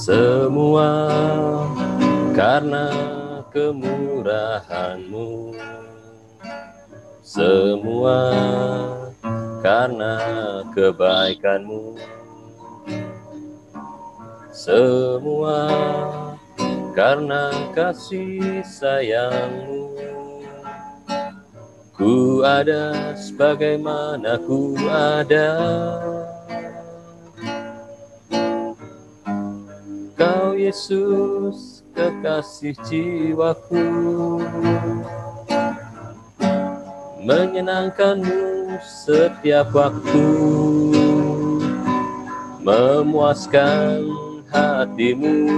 Semua karena kemurahan-Mu, semua karena kebaikan-Mu, semua karena kasih sayang-Mu. Ku ada sebagaimana ku ada. Kau Yesus kekasih jiwaku, menyenangkan-Mu setiap waktu, memuaskan hati-Mu,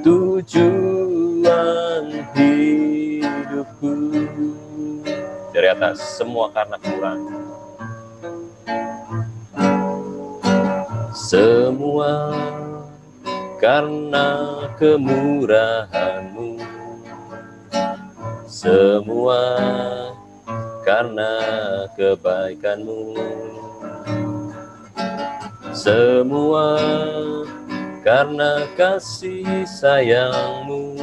tujuan hidupku. Dari atas, semua karena kemurahan, semua karena kemurahan-Mu, semua karena kebaikan-Mu, semua karena kasih sayang-Mu.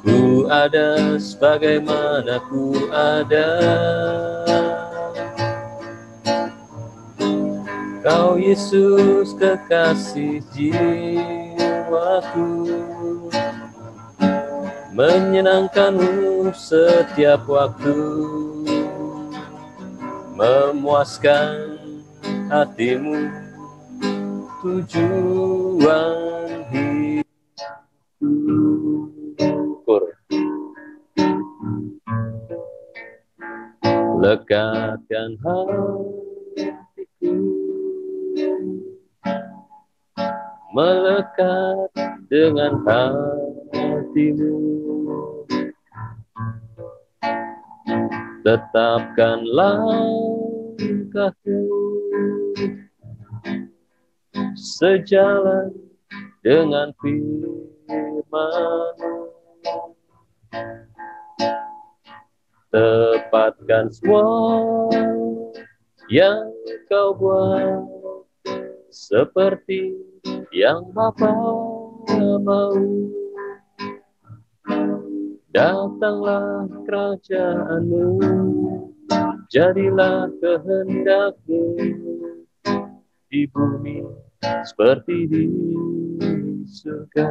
Ku ada sebagaimana ku ada. Kau Yesus kekasih jiwaku, menyenangkan-Mu setiap waktu, memuaskan hati-Mu, tujuan hidupku. Lekatkan hatiku, melekat dengan hati-Mu, tetapkan langkahku sejalan dengan firman-Mu, tepatkan semua yang Kau buat seperti yang Bapa mau. Datanglah kerajaan-Mu, jadilah kehendak-Mu di bumi seperti di surga.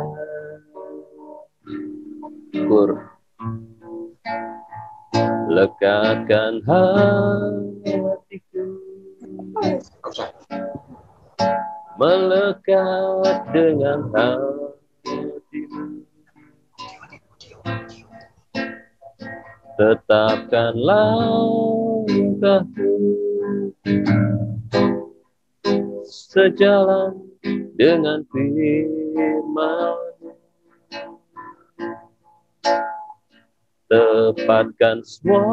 Lekatkan hatiku, melekat dengan hati-Mu, tetapkan langkahku sejalan dengan firman-Mu, tepatkan semua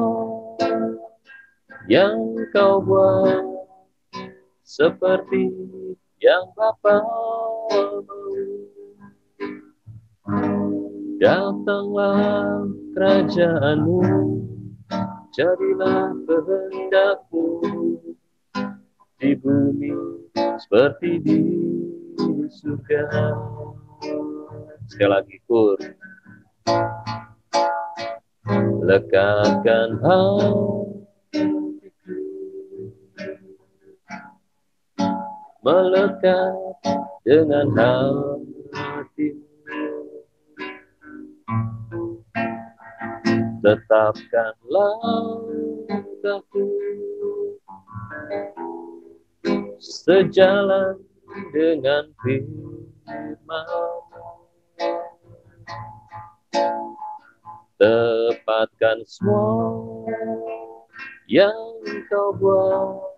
yang Kau buat seperti yang Bapa mau. Datanglah kerajaan-Mu, jadilah kehendak-Mu di bumi seperti di surga. Sekali lagi, lekatkan hatiku, melekat dengan hati-Mu, tetapkan langkahku sejalan dengan firman-Mu, tepatkan semua yang Kau buat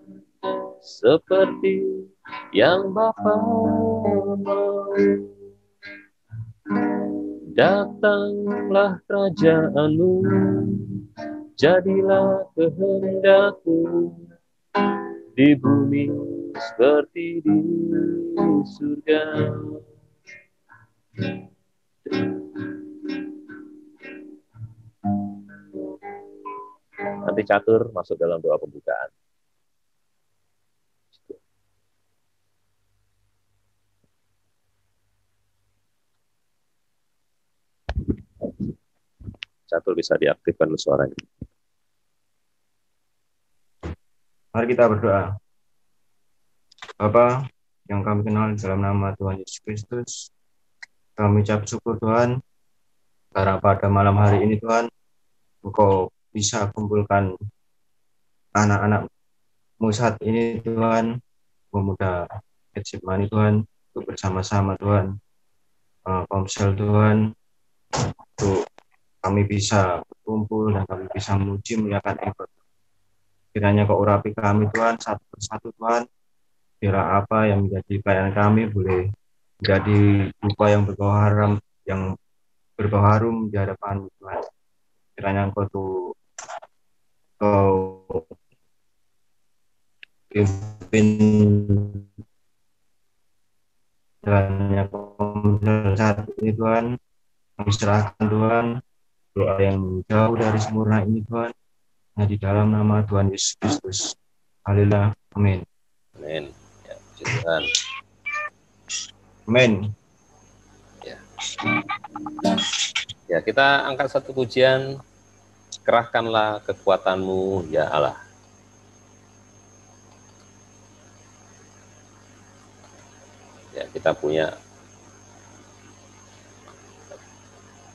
seperti yang Bapa mau. Datanglah kerajaan-Mu, jadilah kehendak-Mu di bumi seperti di surga. Nanti catur masuk dalam doa pembukaan. Catur bisa diaktifkan dulu suaranya. Mari kita berdoa. Bapa yang kami kenal dalam nama Tuhan Yesus Kristus, kami ucap syukur Tuhan, karena pada malam hari ini Tuhan, Engkau bisa kumpulkan anak-anak-Mu saat ini Tuhan, pemuda Getsemani Tuhan, untuk bersama-sama Tuhan, Komsel Tuhan, untuk kami bisa berkumpul dan kami bisa memuji muliakan Engkau. Kiranya Kau urapi kami Tuhan, satu persatu Tuhan, kira apa yang menjadi pelayanan kami boleh menjadi rupa yang berbau harum di hadapan Tuhan. Kiranya Kau pimpin jalannya Komsel saat ini Tuhan. Kami serahkan Tuhan doa yang jauh dari sempurna ini Tuhan, di dalam nama Tuhan Yesus Kristus. Haleluya. Amin. Amin. Ya, puji Tuhan. Amin. Ya, kita angkat satu pujian. Kerahkanlah kekuatanmu, ya Allah. Ya, kita punya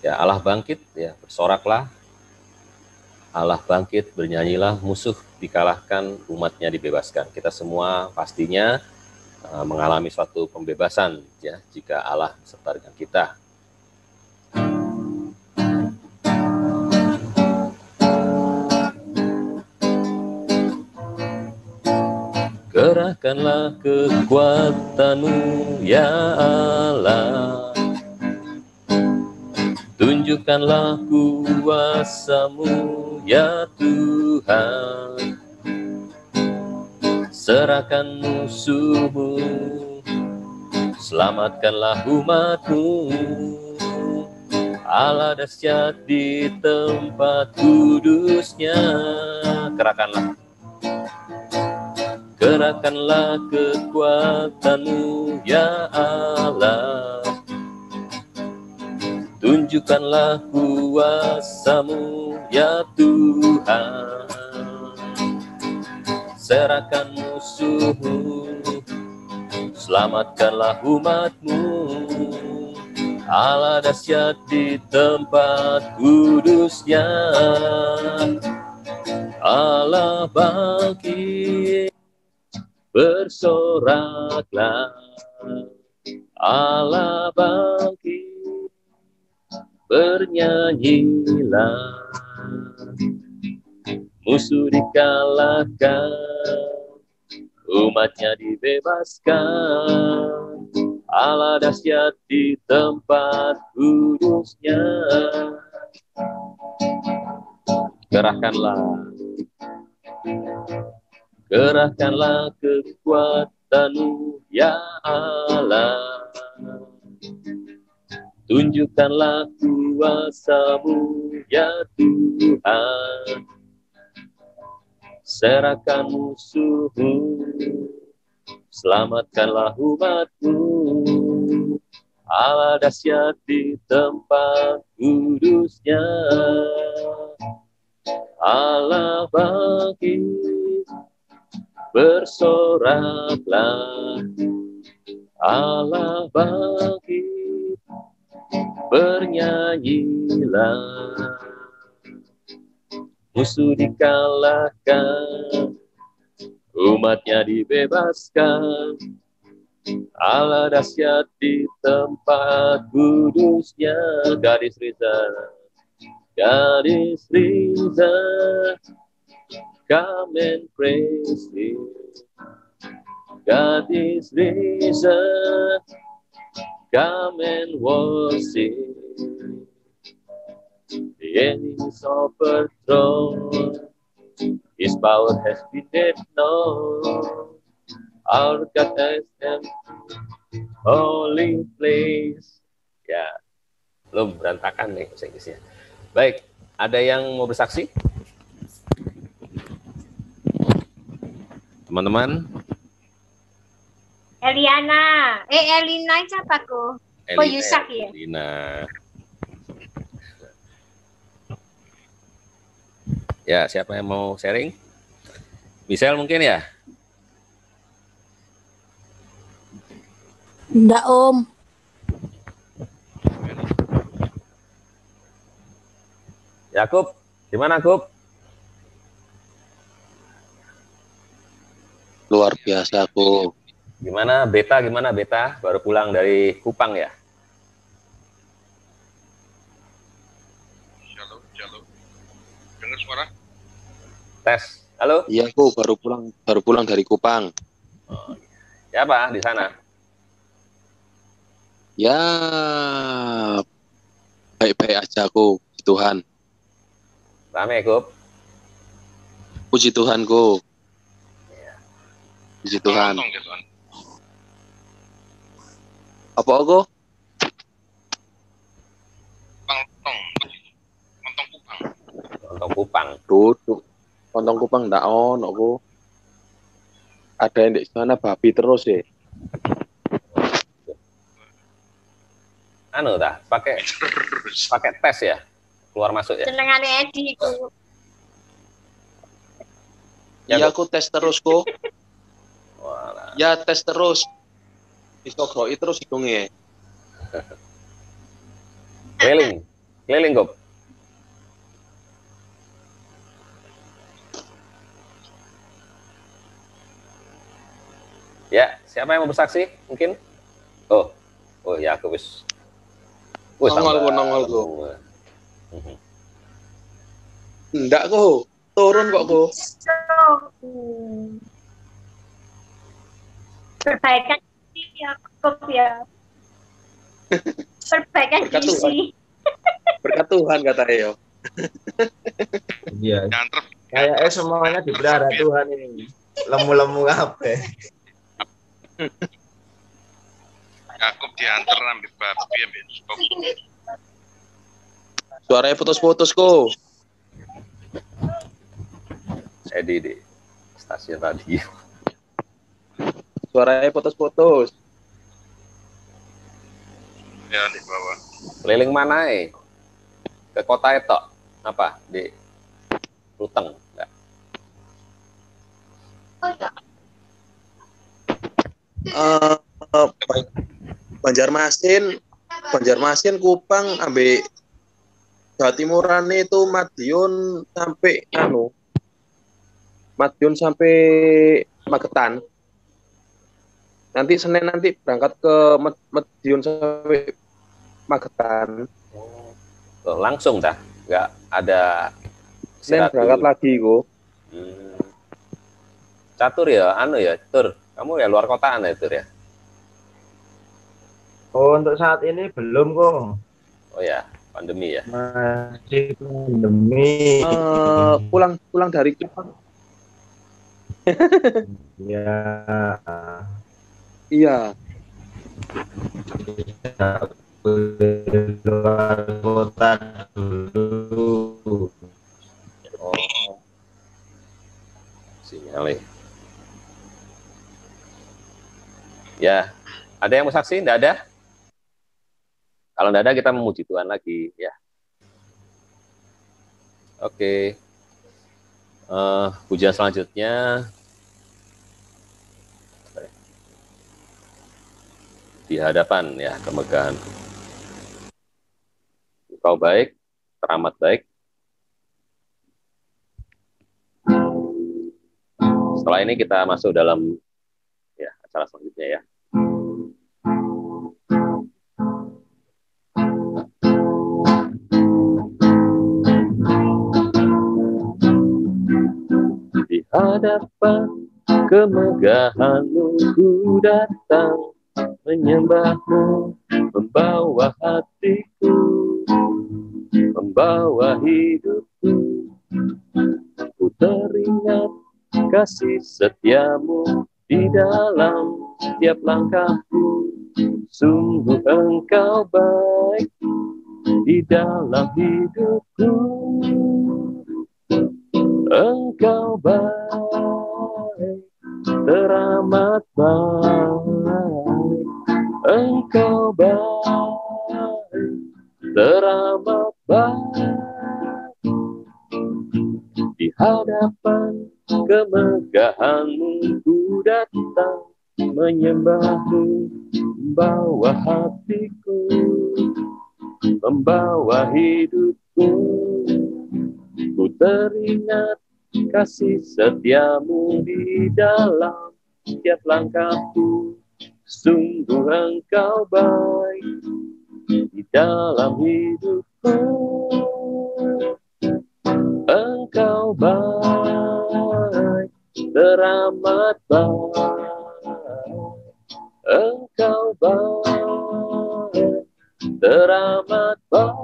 ya Allah bangkit, ya bersoraklah. Allah bangkit, bernyanyilah, musuh dikalahkan, umatnya dibebaskan. Kita semua pastinya mengalami suatu pembebasan ya jika Allah beserta dengan kita. Kerahkanlah kekuatanmu ya Allah, tunjukkanlah kuasa-Mu ya Tuhan, serahkan musuh-Mu, selamatkanlah umat-Mu. Allah dahsyat di tempat kudusnya. Kerahkanlah kekuatanmu ya Allah, tunjukkanlah kuasa-Mu ya Tuhan, serahkan musuh-Mu, selamatkanlah umat-Mu. Allah dahsyat di tempat kudusnya. Allah bangkit, bersoraklah. Allah bangkit, bernyanyilah. Musuh dikalahkan, umatnya dibebaskan. Allah dahsyat di tempat kudusnya. Kerahkanlah kekuatanmu ya Allah, tunjukkanlah kuasa-Mu ya Tuhan, serahkan musuh-Mu, selamatkanlah umat-Mu. Allah dahsyat di tempat kudusnya. Allah bangkit, bersoraklah. Allah bangkit, bernyanyilah. Musuh dikalahkan, umatnya dibebaskan. Allah dahsyat di tempat kudusnya. God is risen, God is risen, come and praise Him. God is risen, come and worship. The enemy is overthrown, His power has been made known. Our God has them holy place. Ya, belum berantakan nih bahasa Inggrisnya. Baik, ada yang mau bersaksi? Teman-teman? Elina siapa ku? Oh, Yusak ya? Elina. Ya, siapa yang mau sharing? Michelle mungkin ya? Enggak, Om. Yakub, gimana Yakub? Luar biasa aku. Gimana Beta? Gimana Beta? Baru pulang dari Kupang ya? Halo. Dengar suara? Tes. Halo? Iya, aku baru pulang dari Kupang. Siapa di sana? Ya, baik-baik aja aku, puji Tuhan. Rame Yakub? Puji Tuhanku. Puji Tuhan. Lontong gitu kan. Apa aku? Lontong. Lontong Kupang. Lontong Kupang. Duduk. Lontong Kupang ndak ono aku. Ada yang di sana babi terus ya. Anu dah, pakai tes ya? Keluar masuk ya? Senengane Edi iku. Ya, Iya, aku tes terus kok. Walah. Ya, tes terus. Disogoi terus hidungnya. Keliling Gop. Ya, siapa yang mau bersaksi? Mungkin? Oh ya aku wis. Nongol ku. Enggak kok. Turun kok kok. Perbaikan ya, Kop ya. Perbaikan Berkat Tuhan. isi. Berkat Tuhan kata Eo. Iya. Ngantrep. Kayaknya semuanya dipelihara Tuhan ini. Lemu-lemu apa? Yakub diantar ambil babi ambil stok. Suaranya putus-putus kok. Edi di stasiun radio. Suaranya putus-putus. Ya di bawah. Keliling mana ke kota itu? Apa? Di Ruteng? Enggak. Banjarmasin, Kupang, ambil Jawa Timuran itu Madiun sampai Magetan. Nanti Senin berangkat ke Madiun sampai Magetan. Langsung dah, nggak ada Senin berangkat lagi kok. Catur ya, Tur. Kamu ya luar kota Tur ya? Oh, untuk saat ini belum kok. Oh ya, pandemi ya. Masih pandemi. Pulang dari Kupang. Ya. Iya. Luar kota dulu. Oh. Sinyal. Ya, ada yang mau saksi? Nggak ada? Kalau nggak ada, kita memuji Tuhan lagi, ya. Oke. Pujian selanjutnya di hadapan ya kemegahan. Engkau baik, teramat baik. Setelah ini kita masuk dalam ya acara selanjutnya ya. Di hadapan kemegahan-Mu ku datang, menyembah-Mu, membawa hatiku, membawa hidupku. Ku teringat kasih setia-Mu di dalam setiap langkahku. Sungguh Engkau baik di dalam hidupku. Engkau baik, teramat baik. Engkau baik, teramat baik. Di hadapan kemegahanmu ku datang, menyembahmu, membawa hatiku, membawa hidupku. Ku teringat kasih setiamu di dalam setiap langkahku. Sungguh engkau baik di dalam hidupku. Engkau baik, teramat baik. Engkau baik, teramat baik.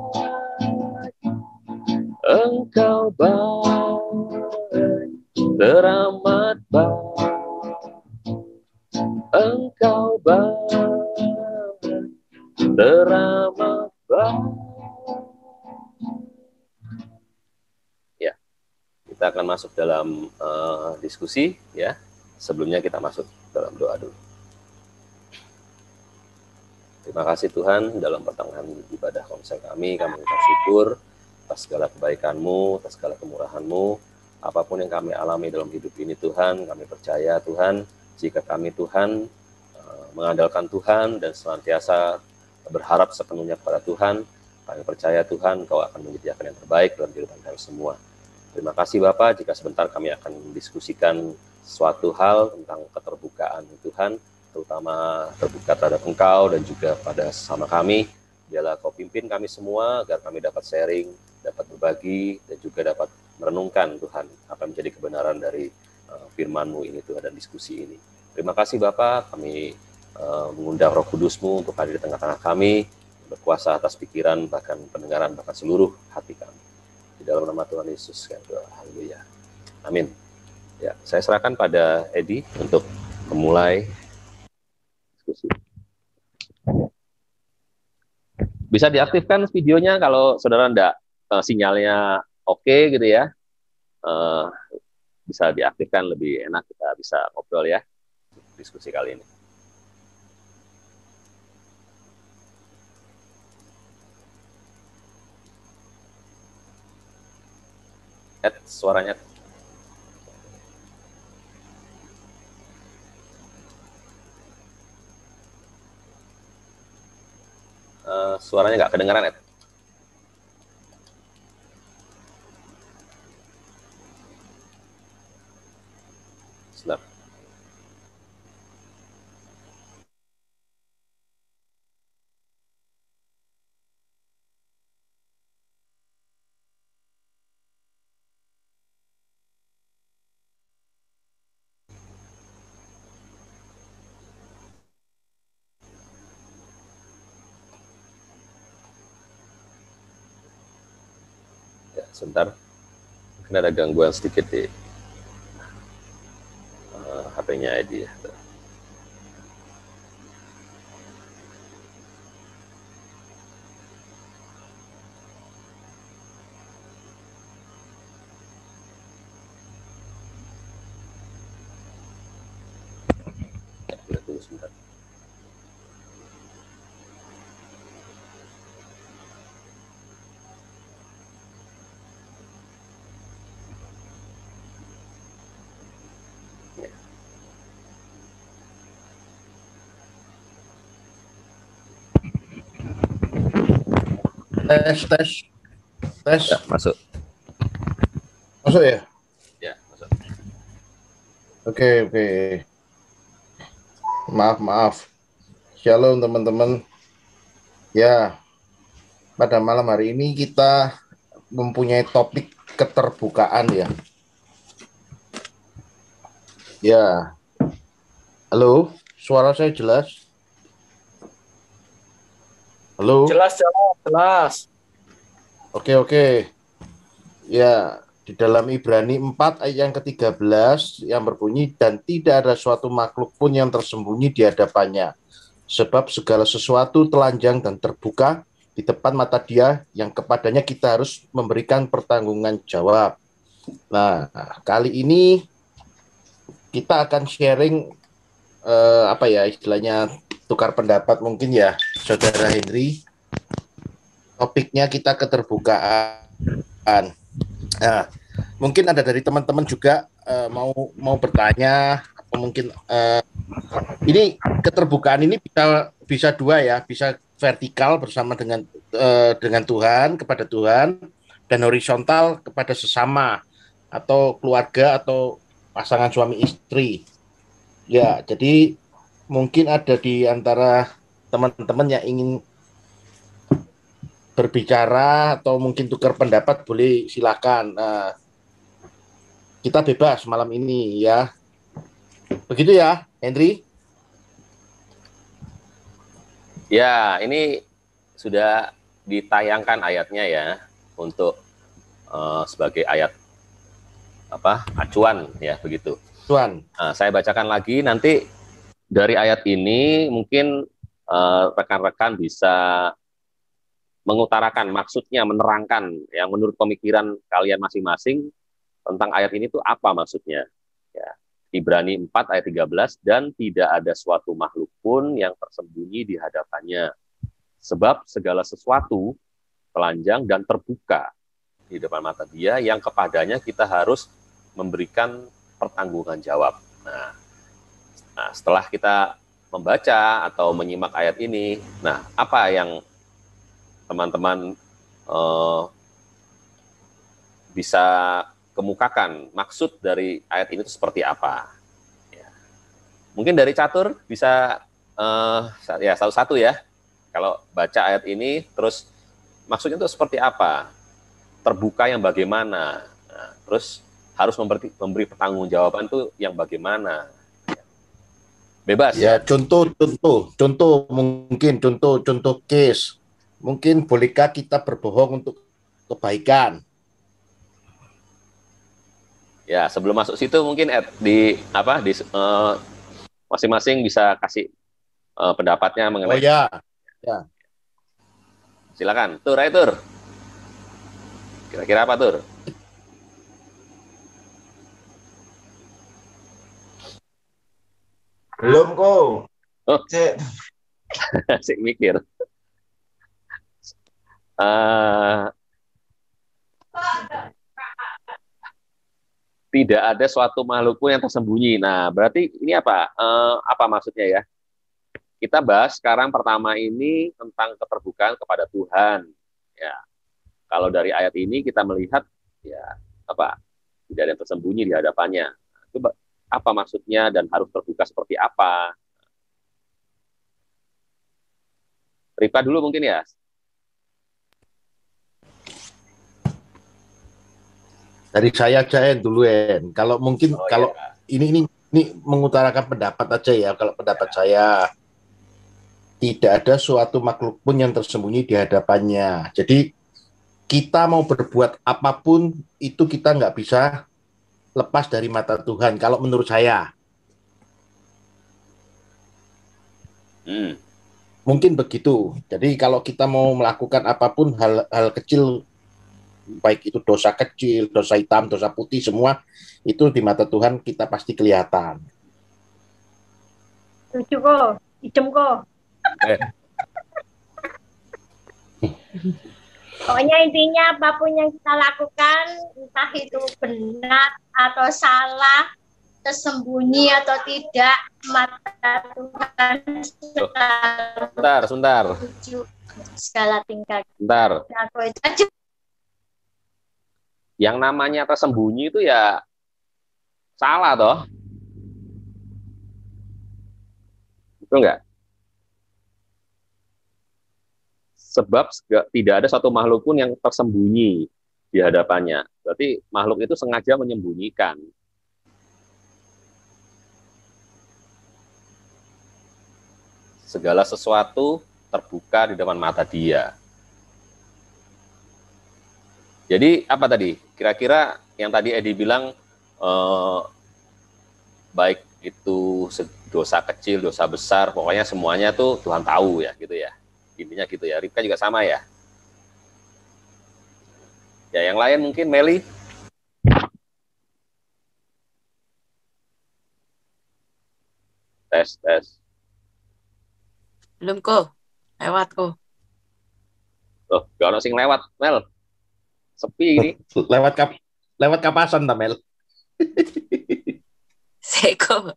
Engkau baik, teramat baik. Engkau baik, teramat baik. Ya, kita akan masuk dalam diskusi ya. Sebelumnya kita masuk dalam doa dulu. Terima kasih Tuhan, dalam pertengahan ibadah komsel kami mengucap syukur atas segala kebaikan-Mu, atas segala kemurahan-Mu. Apapun yang kami alami dalam hidup ini Tuhan, kami percaya Tuhan, jika kami Tuhan mengandalkan Tuhan dan senantiasa berharap sepenuhnya kepada Tuhan, kami percaya Tuhan Kau akan menyediakan yang terbaik dalam kehidupan kami semua. Terima kasih Bapak, jika sebentar kami akan mendiskusikan suatu hal tentang keterbukaan Tuhan, terutama terbuka terhadap Engkau dan juga pada sesama kami. Biarlah Kau pimpin kami semua agar kami dapat sharing, dapat berbagi, dan juga dapat merenungkan Tuhan apa yang menjadi kebenaran dari firman-Mu ini Tuhan dan diskusi ini. Terima kasih Bapak, kami mengundang Roh Kudus-Mu untuk hadir di tengah-tengah kami, berkuasa atas pikiran, bahkan pendengaran, bahkan seluruh hati kami. Di dalam nama Tuhan Yesus, kami doa. Haleluya. Amin. Ya, saya serahkan pada Edi untuk memulai diskusi. Bisa diaktifkan videonya kalau saudara enggak sinyalnya oke gitu ya. Bisa diaktifkan, lebih enak kita bisa ngobrol ya diskusi kali ini. Suaranya suaranya nggak kedengaran, Ed. Sebentar. Sebentar, mungkin ada gangguan sedikit di HP-nya Edi ya. Boleh tunggu sebentar. Tes. Ya, masuk. Masuk ya? Ya, masuk. Oke. Maaf. Shalom teman-teman. Ya, pada malam hari ini kita mempunyai topik keterbukaan ya. Ya. Halo, suara saya jelas? Halo? Jelas. Oke. Ya, di dalam Ibrani 4 ayat yang ke-13 yang berbunyi, dan tidak ada suatu makhluk pun yang tersembunyi di hadapannya, sebab segala sesuatu telanjang dan terbuka di depan mata Dia yang kepadanya kita harus memberikan pertanggungan jawab. Nah, kali ini kita akan sharing istilahnya tukar pendapat mungkin ya, Saudara Henry. Topiknya kita keterbukaan. Nah, Mungkin ada dari teman-teman juga mau bertanya, atau mungkin ini keterbukaan ini bisa dua ya, bisa vertikal bersama dengan Tuhan, kepada Tuhan, dan horizontal kepada sesama atau keluarga atau pasangan suami istri. Ya, jadi mungkin ada di antara teman-teman yang ingin berbicara atau mungkin tukar pendapat, boleh silakan. Kita bebas malam ini ya. Begitu ya, Henry? Ya, ini sudah ditayangkan ayatnya ya untuk sebagai ayat acuan ya begitu. Tuan. Nah, saya bacakan lagi nanti dari ayat ini mungkin rekan-rekan bisa mengutarakan maksudnya, menerangkan yang menurut pemikiran kalian masing-masing tentang ayat ini tuh apa maksudnya. Ya. Ibrani 4 ayat 13, dan tidak ada suatu makhluk pun yang tersembunyi di hadapannya. Sebab segala sesuatu telanjang dan terbuka di depan mata Dia yang kepadanya kita harus memberikan pertanggungan jawab. Nah, setelah kita membaca atau menyimak ayat ini, nah apa yang teman-teman bisa kemukakan maksud dari ayat ini itu seperti apa? Ya. Mungkin dari Catur bisa ya satu-satu ya. Kalau baca ayat ini, terus maksudnya itu seperti apa? Terbuka yang bagaimana? Nah, terus harus memberi pertanggungjawaban itu yang bagaimana? Bebas Ya, ya. contoh mungkin contoh case. Mungkin bolehkah kita berbohong untuk kebaikan? Ya, sebelum masuk situ mungkin masing-masing bisa kasih pendapatnya mengenai. Oh ya. Ya. Silakan, Tur, ayo Tur. Kira-kira apa Tur? Belum kok. Oh, Cek. asik mikir. Tidak ada suatu makhluk pun yang tersembunyi. Nah, berarti ini apa? Apa maksudnya ya? Kita bahas sekarang pertama ini tentang keterbukaan kepada Tuhan. Ya, kalau dari ayat ini kita melihat ya apa? Tidak ada yang tersembunyi di hadapannya. Coba apa maksudnya dan harus terbuka seperti apa? Ripa dulu mungkin ya. Dari saya aja dulu Kalau mungkin kalau Ya. ini mengutarakan pendapat aja ya. Kalau pendapat saya, tidak ada suatu makhluk pun yang tersembunyi di hadapannya. Jadi kita mau berbuat apapun itu kita nggak bisa lepas dari mata Tuhan. Kalau menurut saya, mungkin begitu. Jadi kalau kita mau melakukan apapun hal kecil, baik itu dosa kecil, dosa hitam, dosa putih, semua itu di mata Tuhan kita pasti kelihatan. Lucu kok, hitam kok. Pokoknya intinya apapun yang kita lakukan, entah itu benar atau salah, tersembunyi atau tidak, mata Tuhan Sebentar. segala tingkah. Sebentar. Aku itu aja. Yang namanya tersembunyi itu ya salah toh. Betul nggak? Sebab tidak ada satu makhluk pun yang tersembunyi di hadapannya. Berarti makhluk itu sengaja menyembunyikan. Segala sesuatu terbuka di depan mata Dia. Jadi apa tadi? Kira-kira yang tadi Edi bilang baik itu dosa kecil, dosa besar, pokoknya semuanya tuh Tuhan tahu ya, gitu ya. Intinya gitu ya. Ripka juga sama ya. Ya, yang lain mungkin Meli. Tes. Belum kok. Lewat kok. Loh, gak ada sing lewat, Mel. Sepi ini. Lewat Lewat kapasan Tamel. Seko.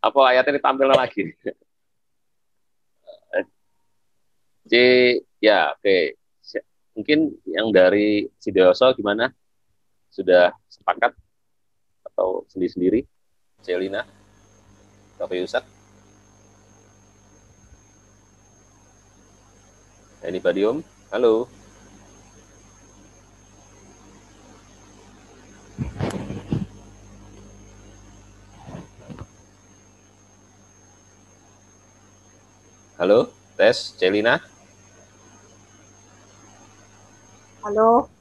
Apa ayatnya ditampil lagi? C, ya oke. Mungkin yang dari Sideoso gimana? Sudah sepakat atau sendiri-sendiri? Celina, Bapak Yusak? Anybody home? Halo. Halo, tes Celina. Halo.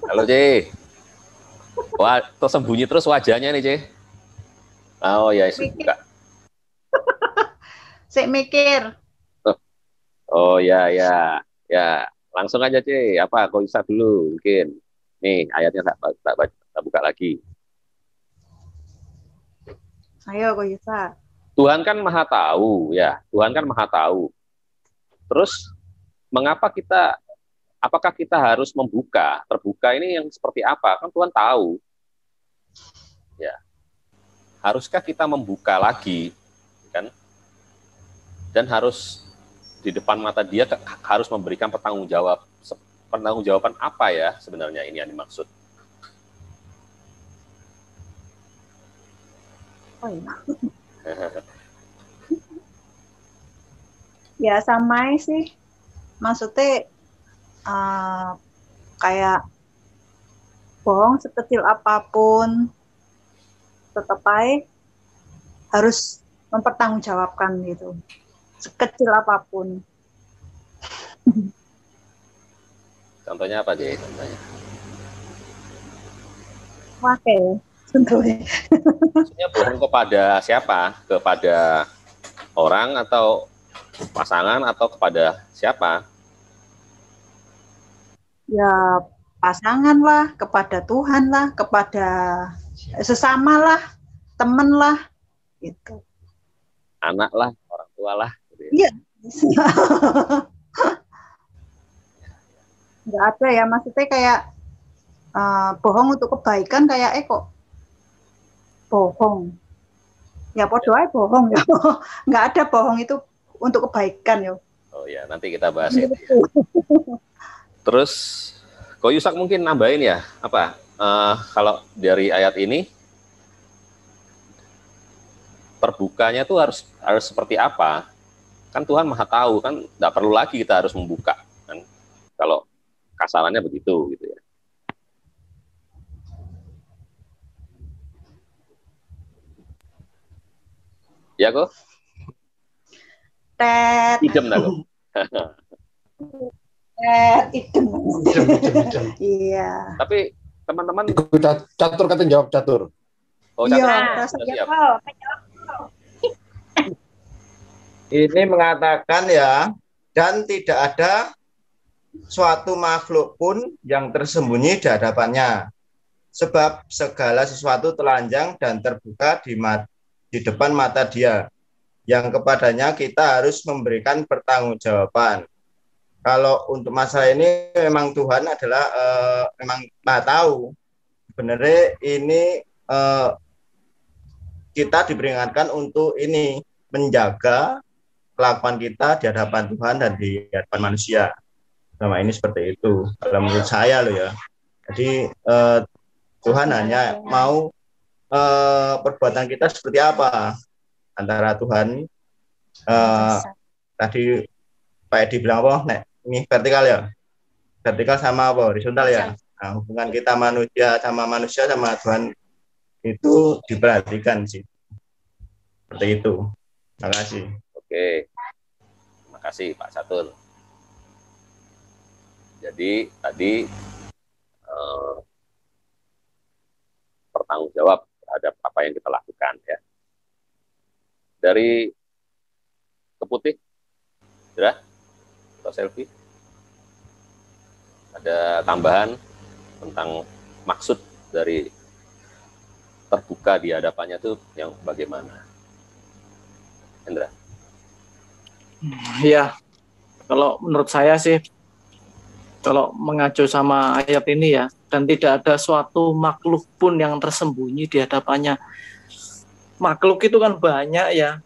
Halo, C. Wah, tersembunyi terus wajahnya nih, C. Oh ya, suka. Saya mikir. Oh ya, ya. Ya, langsung aja, C. Apa, kau bisa dulu mungkin. Nih, ayatnya tak buka lagi. Ayo, kok bisa. Tuhan kan maha tahu, ya. Tuhan kan maha tahu. Terus, apakah kita harus membuka? Terbuka ini yang seperti apa? Kan Tuhan tahu. Ya. Haruskah kita membuka lagi? Kan? Dan harus di depan mata dia harus memberikan pertanggungjawaban apa ya sebenarnya ini yang dimaksud? Oh iya. Ya sama sih. Maksudnya kayak bohong sekecil apapun tetap aja harus mempertanggungjawabkan gitu. Sekecil apapun. Contohnya apa, Jay? Contohnya? Oke, contohnya. Maksudnya bohong kepada siapa? Kepada orang atau pasangan atau kepada siapa? Ya pasangan lah, kepada Tuhan lah, kepada sesama lah, temen lah, gitu. Anak lah, orang tua lah. Iya. Nggak ada ya, maksudnya kayak bohong untuk kebaikan kayak kok bohong. Ya podo aja bohong ya. Nggak ada bohong itu untuk kebaikan ya. Oh ya, nanti kita bahas itu. Ya. Terus, Ko Yusak mungkin nambahin ya, apa? Kalau dari ayat ini terbukanya tuh harus seperti apa? Kan Tuhan maha tahu, kan nggak perlu lagi kita harus membuka kan, kalau kasarannya begitu gitu ya. Ya kok? Idem dah kok. Idem. Iya. Tapi teman-teman catur kata jawab catur. Oh, catur. Iya, Siap. Ini mengatakan ya, dan tidak ada suatu makhluk pun yang tersembunyi di hadapannya, sebab segala sesuatu telanjang dan terbuka di depan mata Dia, yang kepadanya kita harus memberikan pertanggungjawaban. Kalau untuk masalah ini memang Tuhan adalah memang maha tahu. Sebenarnya ini kita diperingatkan untuk ini menjaga kelakuan kita di hadapan Tuhan dan di hadapan manusia. Sama ini seperti itu. Kalau menurut saya loh ya. Jadi Tuhan hanya mau perbuatan kita seperti apa. Antara Tuhan tadi Pak Edi bilang apa? Nek, ini vertikal ya. Vertikal sama apa? Horizontal ya. Nah, hubungan kita manusia sama Tuhan itu diperhatikan sih. Seperti itu. Terima kasih. Oke. Terima kasih Pak Catur. Jadi tadi bertanggung jawab terhadap apa yang kita lakukan ya. Dari Keputih, sudah? Atau selfie? Ada tambahan tentang maksud dari terbuka di hadapannya itu yang bagaimana? Hendra? Ya, kalau menurut saya sih, kalau mengacu sama ayat ini ya, dan tidak ada suatu makhluk pun yang tersembunyi di hadapannya. Makhluk itu kan banyak ya.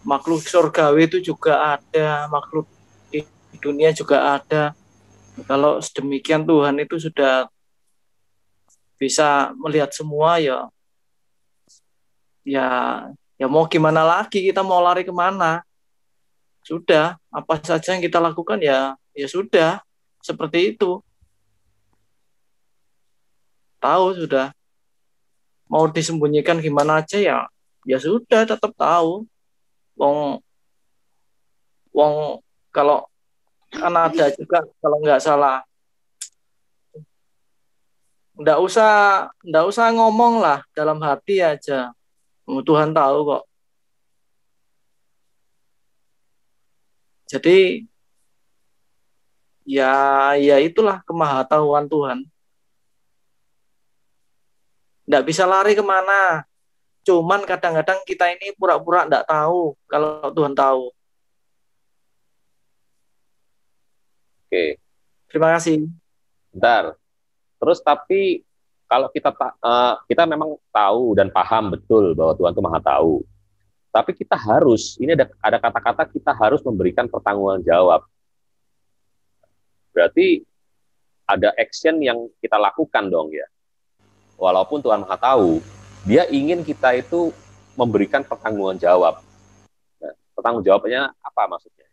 Makhluk surgawi itu juga ada, makhluk di dunia juga ada. Kalau sedemikian Tuhan itu sudah bisa melihat semua ya mau gimana lagi, kita mau lari kemana? Sudah, apa saja yang kita lakukan ya sudah, seperti itu. Tahu sudah. Mau disembunyikan gimana aja ya sudah, tetap tahu. Wong kalau kan ada juga, kalau nggak salah, nggak usah ngomong lah, dalam hati aja. Tuhan tahu kok. Jadi ya itulah kemahatauan Tuhan. Nggak bisa lari kemana. Cuman kadang-kadang kita ini pura-pura nggak tahu kalau Tuhan tahu. Oke. Terima kasih. Bentar. Terus tapi kalau kita memang tahu dan paham betul bahwa Tuhan itu Maha Tahu. Tapi kita harus, ini ada kata-kata, kita harus memberikan pertanggungan jawab. Berarti ada action yang kita lakukan dong ya. Walaupun Tuhan Maha Tahu, Dia ingin kita itu memberikan pertanggungan jawab. Nah, pertanggung jawabannya apa maksudnya?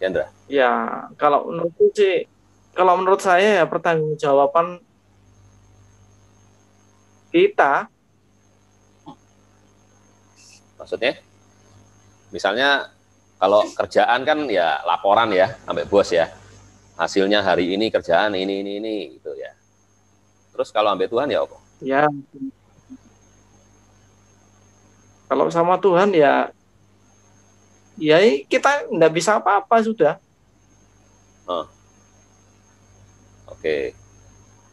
Yandra? Ya, kalau menurut saya ya pertanggungjawaban kita. Maksudnya? Misalnya kalau kerjaan kan ya laporan ya sampai bos ya. Hasilnya hari ini kerjaan ini gitu ya. Terus kalau sampai Tuhan ya apa? Ya. Kalau sama Tuhan ya kita nggak bisa apa-apa sudah. Oke.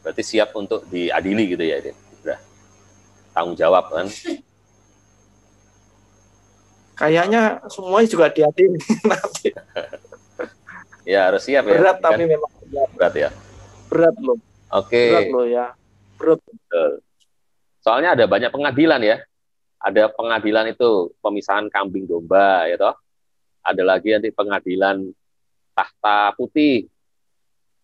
Berarti siap untuk diadili gitu ya, udah tanggung jawab kan? Kayaknya semuanya juga diadili nanti. Ya harus siap ya. Berat kan? Tapi memang berat ya. Berat loh. Oke. Berat loh ya. Berat. Soalnya ada banyak pengadilan ya. Ada pengadilan itu pemisahan kambing domba ya toh. Ada lagi nanti pengadilan tahta putih.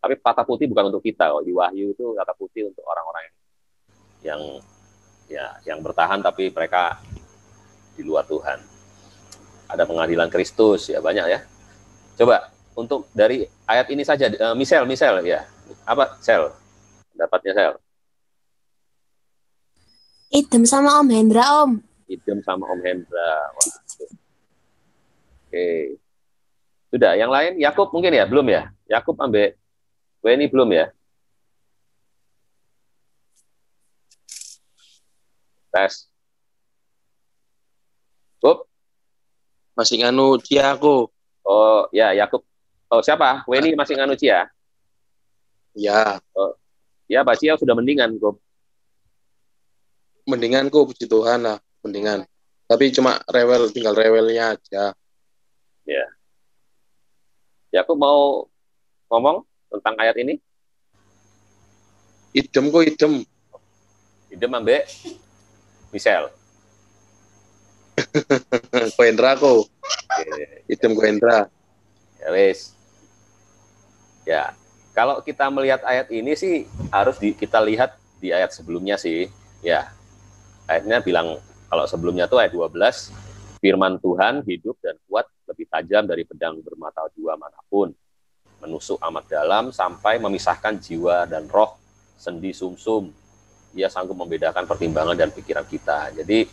Tapi tahta putih bukan untuk kita. Di Wahyu itu tahta putih untuk orang-orang yang bertahan tapi mereka di luar Tuhan. Ada pengadilan Kristus ya, banyak ya. Coba untuk dari ayat ini saja, Michelle ya. Apa Sel? Pendapatnya Sel? Idem sama Om Hendra, Om. Idem sama Om Hendra. Wah. Oke. Sudah, yang lain Yakub mungkin ya? Belum ya? Yakub ambek Weni belum ya? Tes. Yakub? Masih nganu Cia aku. Oh, ya Yakub. Oh, siapa? Weni masih nganu Cia? Ya. Oh. Ya, Pak Cia sudah mendingan, Kop. Mendingan kok, puji Tuhan lah, mendingan. Tapi cuma tinggal rewelnya aja. Ya. Yakub mau ngomong tentang ayat ini? Idem kok, idem. Idem ambek Michelle. Koendra kok. Idem Koendra. Ya wes. Ya, kalau kita melihat ayat ini sih harus kita lihat di ayat sebelumnya sih. Ya, ayatnya bilang, kalau sebelumnya tuh ayat 12, firman Tuhan hidup dan kuat, lebih tajam dari pedang bermata dua manapun, menusuk amat dalam sampai memisahkan jiwa dan roh, sendi sumsum. Ia sanggup membedakan pertimbangan dan pikiran kita. Jadi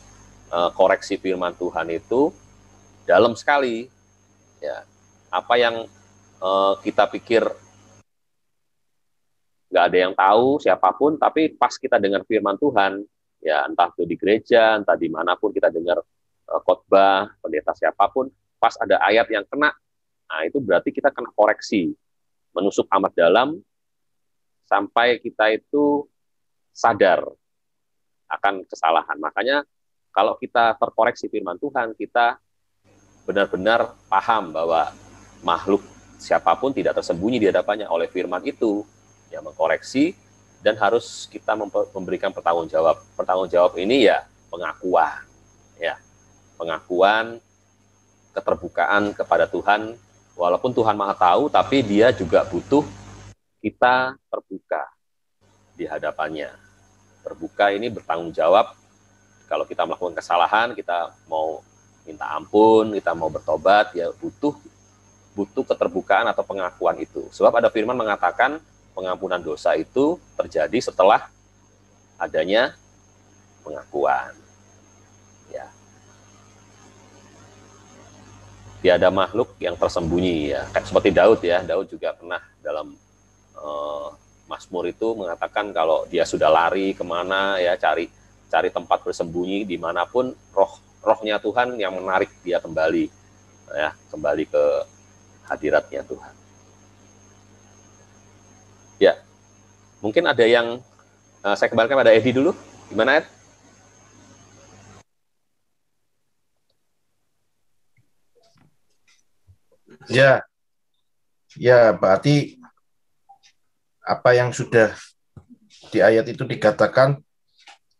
koreksi firman Tuhan itu dalam sekali. Ya, apa yang kita pikir nggak ada yang tahu siapapun, tapi pas kita dengar firman Tuhan, ya entah itu di gereja, entah dimanapun kita dengar khotbah pendeta siapapun, pas ada ayat yang kena, nah itu berarti kita kena koreksi, menusuk amat dalam sampai kita itu sadar akan kesalahan. Makanya kalau kita terkoreksi firman Tuhan, kita benar-benar paham bahwa makhluk siapapun tidak tersembunyi di hadapannya. Oleh firman itu, ya mengkoreksi dan harus kita memberikan pertanggung jawab. Pertanggung jawab ini ya pengakuan, ya pengakuan, keterbukaan kepada Tuhan. Walaupun Tuhan Maha Tahu, tapi Dia juga butuh kita terbuka di hadapannya. Terbuka ini bertanggung jawab. Kalau kita melakukan kesalahan, kita mau minta ampun, kita mau bertobat, ya butuh keterbukaan atau pengakuan itu. Sebab ada firman mengatakan pengampunan dosa itu terjadi setelah adanya pengakuan. Ya. Tiada makhluk yang tersembunyi, ya. Seperti Daud, ya. Daud juga pernah dalam Mazmur itu mengatakan kalau dia sudah lari kemana, ya cari tempat bersembunyi dimanapun, rohnya Tuhan yang menarik dia kembali, ya kembali ke hadiratnya Tuhan. Ya, mungkin ada yang saya kembalikan pada Edi dulu, gimana Ed? Ya, berarti apa yang sudah di ayat itu dikatakan,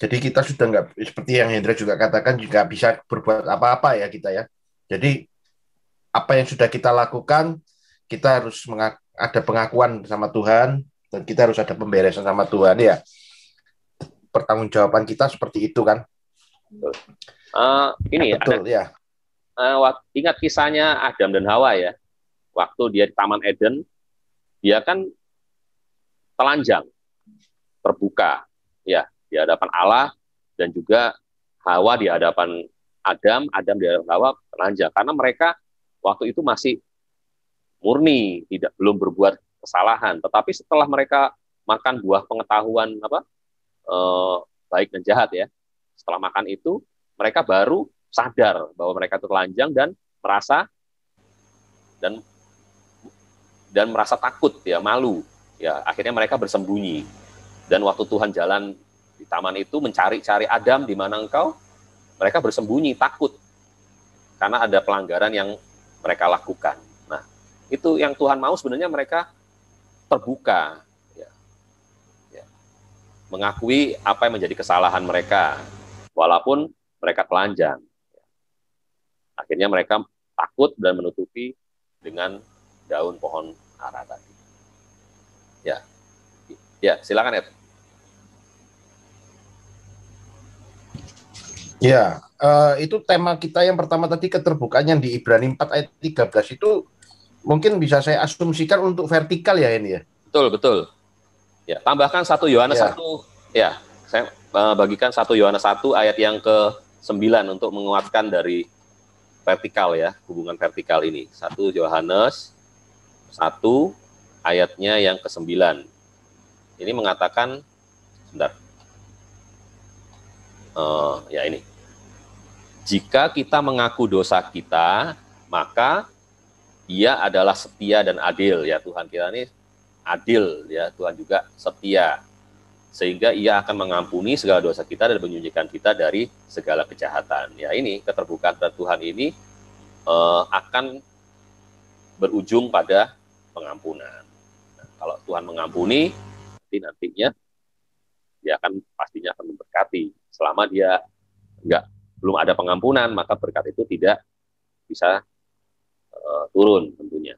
jadi kita sudah nggak, seperti yang Hendra juga katakan, juga bisa berbuat apa-apa ya kita ya. Jadi apa yang sudah kita lakukan, kita harus ada pengakuan sama Tuhan, dan kita harus ada pemberesan sama Tuhan ya. Pertanggungjawaban kita seperti itu kan. Ini betul, ada, ya. Ingat kisahnya Adam dan Hawa ya. Waktu dia di Taman Eden, dia kan telanjang, terbuka, ya di hadapan Allah, dan juga Hawa di hadapan Adam di hadapan Hawa telanjang, karena mereka waktu itu masih murni, belum berbuat kesalahan. Tetapi setelah mereka makan buah pengetahuan baik dan jahat ya, setelah makan itu mereka baru sadar bahwa mereka itu telanjang dan merasa takut, ya malu. Ya, akhirnya mereka bersembunyi. Dan waktu Tuhan jalan di taman itu mencari-cari Adam, di mana engkau? Mereka bersembunyi, takut. Karena ada pelanggaran yang mereka lakukan. Nah, itu yang Tuhan mau sebenarnya mereka terbuka. Ya. Mengakui apa yang menjadi kesalahan mereka. Walaupun mereka telanjang. Akhirnya mereka takut dan menutupi dengan daun pohon ara tadi. Ya, silakan Ed. Ya, itu tema kita yang pertama tadi, keterbukaan yang di Ibrani 4 ayat 13 itu mungkin bisa saya asumsikan untuk vertikal ya ini ya. Betul. Ya, tambahkan 1 Yohanes 1. Ya, saya bagikan 1 Yohanes 1 ayat yang ke-9 untuk menguatkan dari vertikal ya, hubungan vertikal ini. 1 Yohanes 1 ayatnya yang ke-9. Ini mengatakan, sebentar. Ya ini. Jika kita mengaku dosa kita, maka Dia adalah setia dan adil, ya. Tuhan kita ini adil, ya. Tuhan juga setia, sehingga Ia akan mengampuni segala dosa kita dan menyucikan kita dari segala kejahatan. Ya, ini keterbukaan Tuhan ini akan berujung pada pengampunan. Nah, kalau Tuhan mengampuni, nantinya Dia pastinya akan memberkati. Selama Dia belum ada pengampunan, maka berkat itu tidak bisa turun tentunya.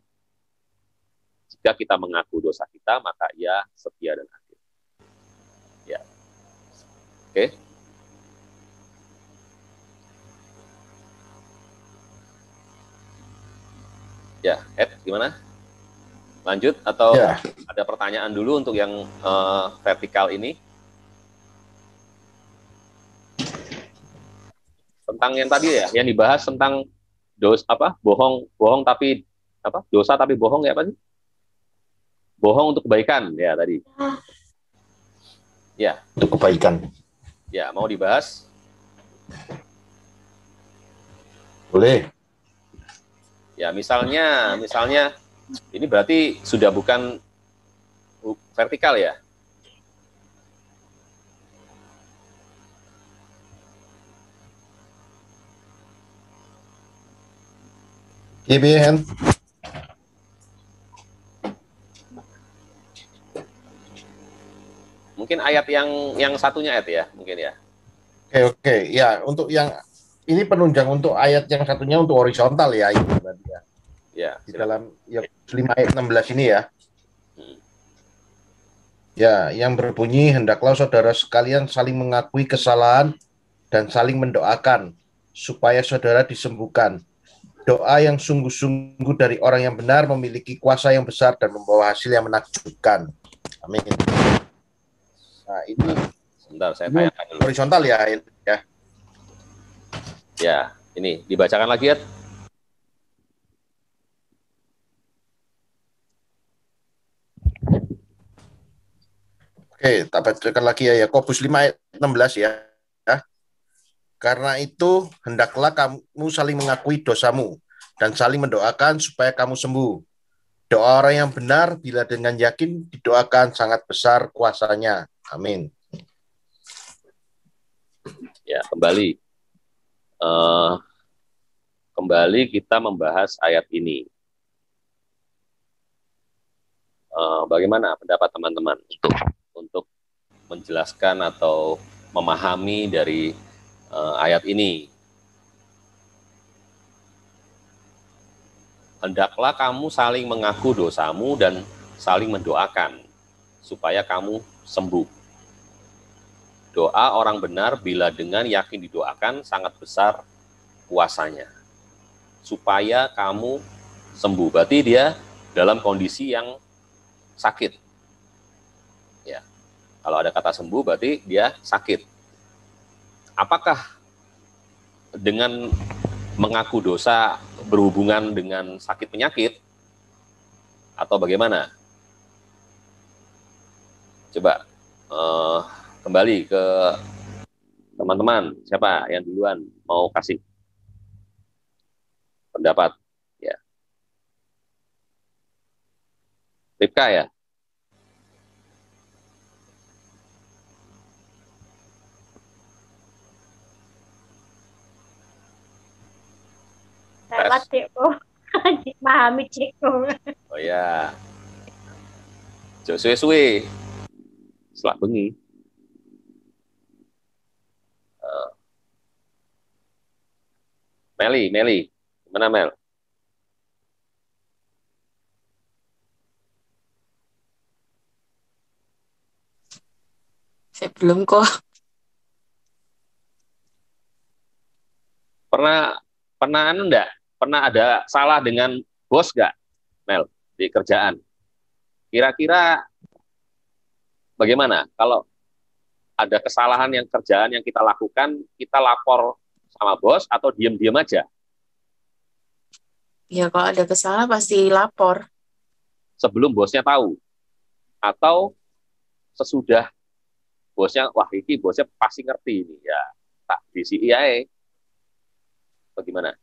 Jika kita mengaku dosa kita, maka Ia setia dan adil. Ya, oke. Ya, Ed, gimana? Lanjut atau ada pertanyaan dulu untuk yang vertikal ini? Tentang yang tadi ya, yang dibahas tentang bohong tapi dosa tapi bohong ya, apa sih? Bohong untuk kebaikan ya tadi. Ya. Untuk kebaikan. Ya, mau dibahas? Boleh. Ya, misalnya ini berarti sudah bukan vertikal ya? GBN. mungkin ayat yang satunya ya, mungkin ya. Oke. Ya, untuk yang ini penunjang untuk ayat yang satunya untuk horizontal ya itu tadi ya. Ya, Di silakan. dalam ya 5 ayat 16 ini ya. Ya, yang berbunyi, hendaklah saudara sekalian saling mengakui kesalahan dan saling mendoakan supaya saudara disembuhkan. Doa yang sungguh-sungguh dari orang yang benar memiliki kuasa yang besar dan membawa hasil yang menakjubkan. Amin. Nah, ini sebentar saya tanyakan dulu. Horizontal ya. Ya, ini dibacakan lagi ya. Oke, tak bacakan lagi ya. Yakobus 5 ayat 16 ya. Karena itu, hendaklah kamu saling mengakui dosamu dan saling mendoakan supaya kamu sembuh. Doa orang yang benar bila dengan yakin didoakan sangat besar kuasanya. Amin. Ya, kembali kita membahas ayat ini. Bagaimana pendapat teman-teman untuk menjelaskan atau memahami dari ayat ini? Hendaklah kamu saling mengaku dosamu dan saling mendoakan supaya kamu sembuh. Doa orang benar bila dengan yakin didoakan sangat besar kuasanya. Supaya kamu sembuh. Berarti dia dalam kondisi yang sakit. Ya. Kalau ada kata sembuh berarti dia sakit. Apakah dengan mengaku dosa berhubungan dengan sakit penyakit atau bagaimana? Coba kembali ke teman-teman, siapa yang duluan mau kasih pendapat? Ya, Ripka ya. Lewat Ceko, pahami Ceko. Oh ya, jo suwe-suwe, setelah bengi. Meli, gimana Mel? Saya belum kok. Pernah enggak? Pernah ada salah dengan bos nggak, Mel, di kerjaan? Kira-kira bagaimana kalau ada kesalahan yang kerjaan yang kita lakukan, kita lapor sama bos atau diam-diam aja? Ya kalau ada kesalahan pasti lapor. Sebelum bosnya tahu? Atau sesudah bosnya, wah ini bosnya pasti ngerti ini, ya tak DCI aja. Bagaimana?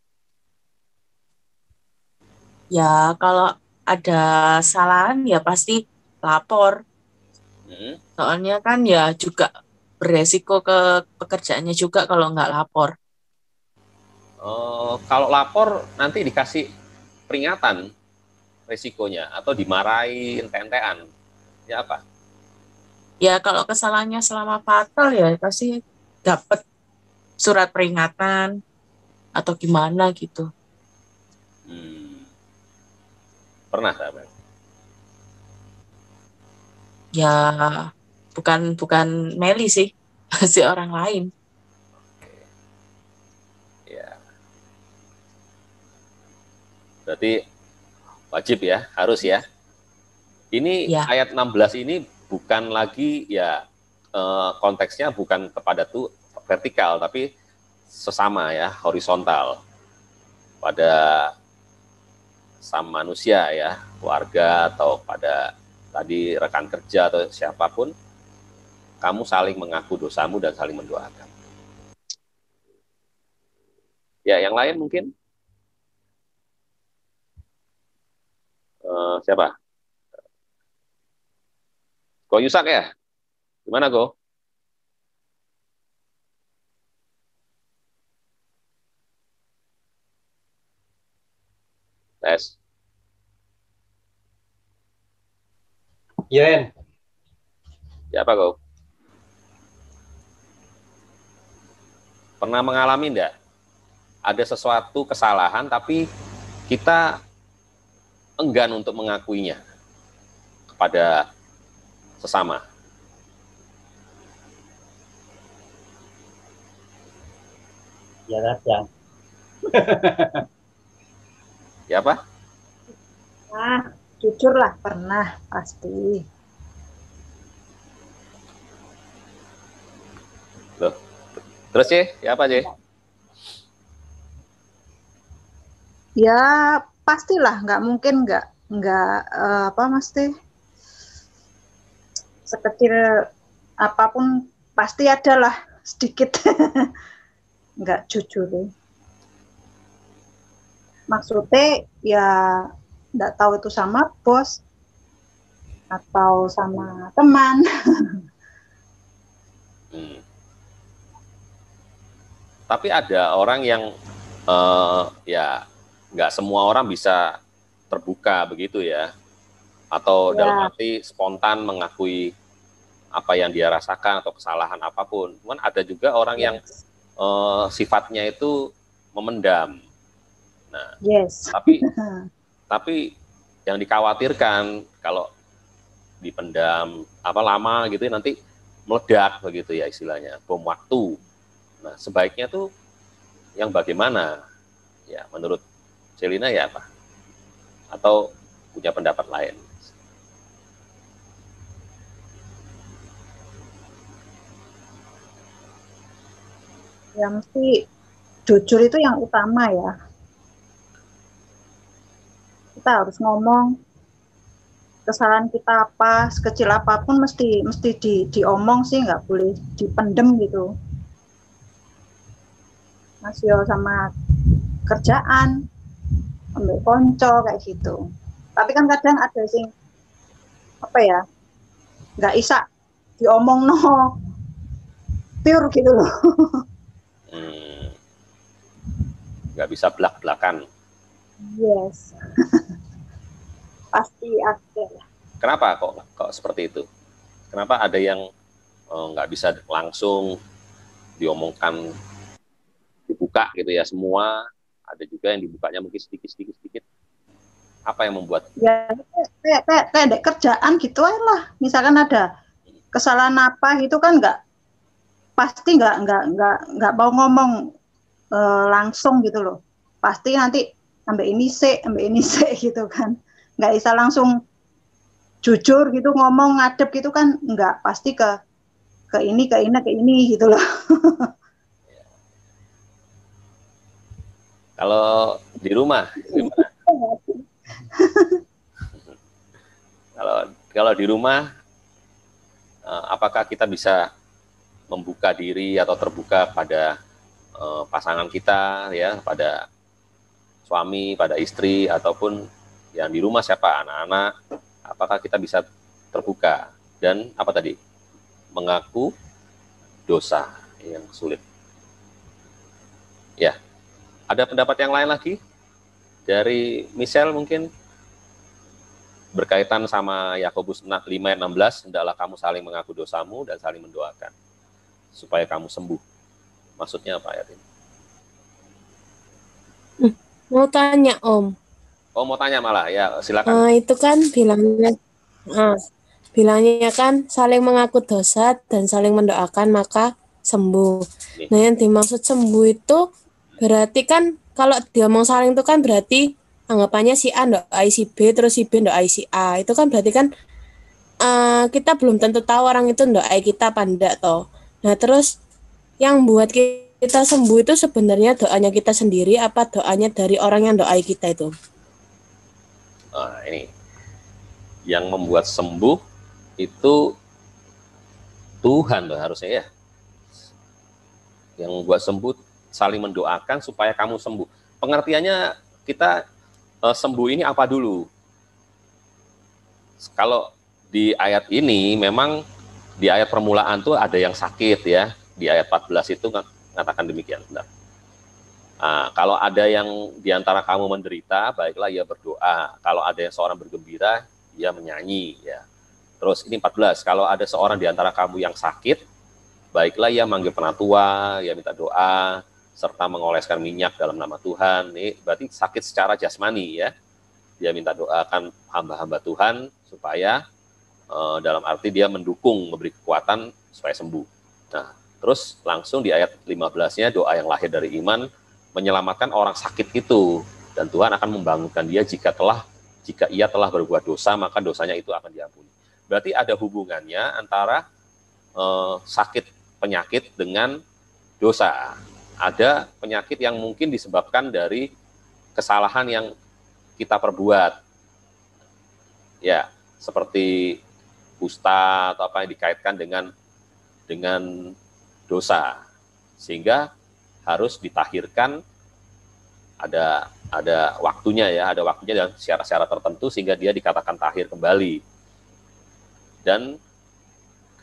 Ya kalau ada kesalahan ya pasti lapor. Soalnya kan ya juga beresiko ke pekerjaannya juga kalau nggak lapor. Kalau lapor nanti dikasih peringatan risikonya atau dimarahin tentean, ya apa? Ya kalau kesalahannya selama fatal ya pasti dapat surat peringatan atau gimana gitu. Pernah sahabat? Ya bukan Meli sih, si orang lain. Ya. Berarti wajib ya, harus ya. Ini ya. Ayat 16 ini bukan lagi ya konteksnya bukan kepada tuh vertikal tapi sesama ya, horizontal pada sama manusia ya, keluarga atau pada tadi rekan kerja atau siapapun, kamu saling mengaku dosamu dan saling mendoakan. Ya, yang lain mungkin siapa? Ko Yusak ya? Gimana Ko? Tes. Ya, En. Ya apa Ko? Pernah mengalami enggak? Ada sesuatu kesalahan tapi kita enggan untuk mengakuinya kepada sesama. Ya kadang. Ya apa? Nah, jujur lah pernah pasti. Loh. Terus ya apa sih? Ya pastilah, nggak mungkin nggak apa mesti sekecil apapun pasti ada lah sedikit nggak jujur. Maksudnya ya nggak tahu itu sama bos atau sama teman. Tapi ada orang yang ya nggak semua orang bisa terbuka begitu ya, atau dalam arti spontan mengakui apa yang dia rasakan atau kesalahan apapun. Cuman ada juga orang yang sifatnya itu memendam. Nah, tapi yang dikhawatirkan kalau dipendam lama gitu ya, nanti meledak begitu ya istilahnya, bom waktu. Nah, sebaiknya tuh yang bagaimana? Ya, menurut Celina ya apa? Atau punya pendapat lain? Ya mesti jujur itu yang utama ya. Kita harus ngomong kesalahan kita apa, sekecil apapun mesti diomong sih, nggak boleh dipendem gitu. Masih sama kerjaan, ambil konco kayak gitu. Tapi kan kadang ada sing apa ya, nggak bisa diomong pure gitu loh. Nggak bisa belak-belakan. Yes. Pasti ada. Kenapa kok seperti itu? Kenapa ada yang nggak bisa langsung diomongkan, dibuka gitu ya semua? Ada juga yang dibukanya mungkin sedikit. Apa yang membuat? Ya kayak kerjaan gitu aja lah. Misalkan ada kesalahan apa gitu kan pasti nggak mau ngomong langsung gitu loh. Pasti nanti sampai ini sih gitu kan. Nggak bisa langsung jujur gitu ngomong ngadep gitu kan, nggak, pasti ke ini gitu loh. Kalau di rumah gimana? Kalau di rumah apakah kita bisa membuka diri atau terbuka pada pasangan kita ya, pada suami, pada istri, ataupun yang di rumah siapa, anak-anak, apakah kita bisa terbuka dan apa tadi, mengaku dosa yang sulit. Ya, ada pendapat yang lain lagi dari Michelle mungkin berkaitan sama Yakobus 5 ayat 16, hendaklah kamu saling mengaku dosamu dan saling mendoakan supaya kamu sembuh. Maksudnya apa ayat ini? Mau tanya Om. Oh, mau tanya malah, ya silakan. Itu kan bilangnya kan saling mengaku dosa dan saling mendoakan maka sembuh. Nah, yang dimaksud sembuh itu berarti kan kalau diomong saling itu kan berarti anggapannya si A doai si B terus si B doai si A. Itu kan berarti kan kita belum tentu tahu orang itu doai kita apa enggak toh. Nah, terus yang buat kita sembuh itu sebenarnya doanya kita sendiri apa doanya dari orang yang doai kita itu? Nah, ini yang membuat sembuh itu Tuhan loh harusnya ya. Yang membuat sembuh saling mendoakan supaya kamu sembuh. Pengertiannya kita sembuh ini apa dulu? Kalau di ayat ini memang di ayat permulaan tuh ada yang sakit ya. Di ayat 14 itu mengatakan demikian. Benar. Nah, kalau ada yang diantara kamu menderita, baiklah ia berdoa. Kalau ada yang seorang bergembira, ia menyanyi. Ya. Terus ini 14, kalau ada seorang diantara kamu yang sakit, baiklah ia manggil penatua, ia minta doa, serta mengoleskan minyak dalam nama Tuhan. Ini berarti sakit secara jasmani ya. Dia minta doakan hamba-hamba Tuhan supaya dalam arti dia mendukung, memberi kekuatan supaya sembuh. Nah, terus langsung di ayat 15-nya doa yang lahir dari iman menyelamatkan orang sakit itu, dan Tuhan akan membangunkan dia jika ia telah berbuat dosa, maka dosanya itu akan diampuni. Berarti ada hubungannya antara sakit penyakit dengan dosa. Ada penyakit yang mungkin disebabkan dari kesalahan yang kita perbuat. Ya, seperti kusta atau apa yang dikaitkan dengan dosa. Sehingga harus ditahirkan, ada waktunya ya, ada waktunya dan syarat-syarat tertentu sehingga dia dikatakan tahir kembali. Dan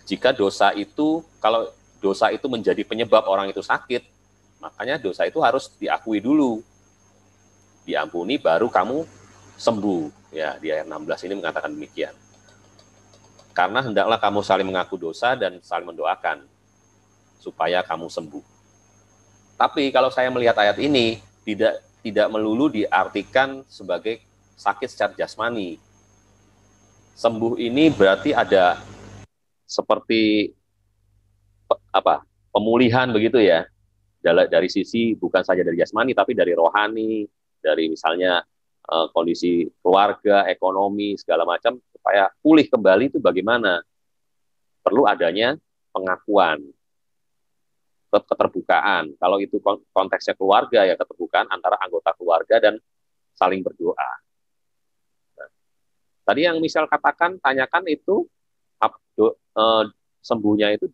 jika dosa itu, kalau dosa itu menjadi penyebab orang itu sakit, makanya dosa itu harus diakui dulu, diampuni, baru kamu sembuh. Ya, di ayat 16 ini mengatakan demikian. Karena hendaklah kamu saling mengaku dosa dan saling mendoakan supaya kamu sembuh. Tapi kalau saya melihat ayat ini, tidak melulu diartikan sebagai sakit secara jasmani. Sembuh ini berarti ada seperti pemulihan begitu ya, dari sisi bukan saja dari jasmani tapi dari rohani, dari misalnya kondisi keluarga, ekonomi, segala macam, supaya pulih kembali itu bagaimana? Perlu adanya pengakuan, keterbukaan. Kalau itu konteksnya keluarga, ya keterbukaan antara anggota keluarga dan saling berdoa. Nah, tadi yang misal katakan, tanyakan itu sembuhnya itu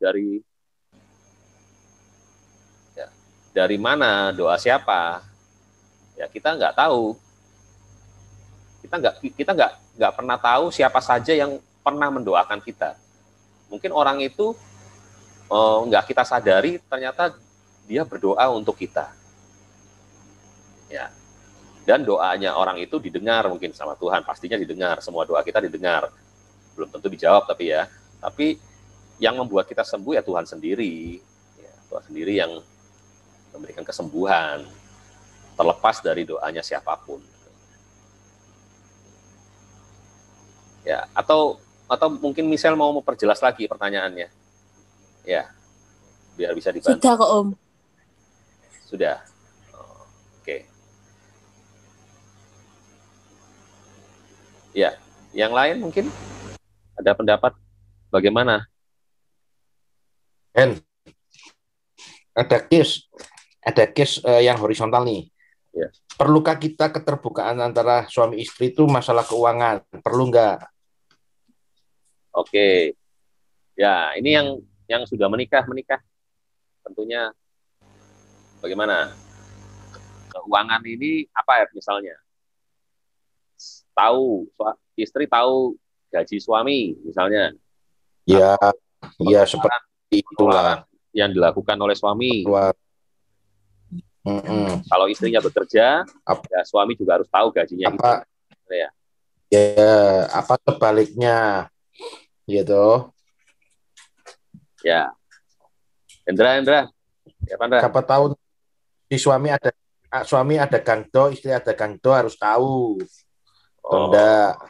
dari mana, doa siapa? Ya kita nggak tahu. Kita nggak pernah tahu siapa saja yang pernah mendoakan kita. Mungkin orang itu nggak kita sadari, ternyata dia berdoa untuk kita. Ya. Dan doanya orang itu didengar mungkin sama Tuhan, pastinya didengar. Semua doa kita didengar. Belum tentu dijawab tapi ya. Tapi yang membuat kita sembuh ya Tuhan sendiri. Ya, Tuhan sendiri yang memberikan kesembuhan, terlepas dari doanya siapapun. Ya, atau mungkin Michelle mau memperjelas lagi pertanyaannya. Ya, biar bisa dibantu. Sudah kok Om. Sudah. Oke. Ya, yang lain mungkin ada pendapat bagaimana? Ada case yang horizontal nih. Ya. Perlukah kita keterbukaan antara suami istri itu masalah keuangan? Perlu nggak? Oke. Ya, ini yang sudah menikah. Tentunya bagaimana? Keuangan ini apa ya misalnya? Istri tahu gaji suami misalnya. Ya seperti itulah yang dilakukan oleh suami. Kalau istrinya bekerja, ya suami juga harus tahu gajinya itu. Apa sebaliknya, gitu. Ya, Hendra, siapa tahu si suami ada gangdo, istri ada gangdo, harus tahu. Enggak.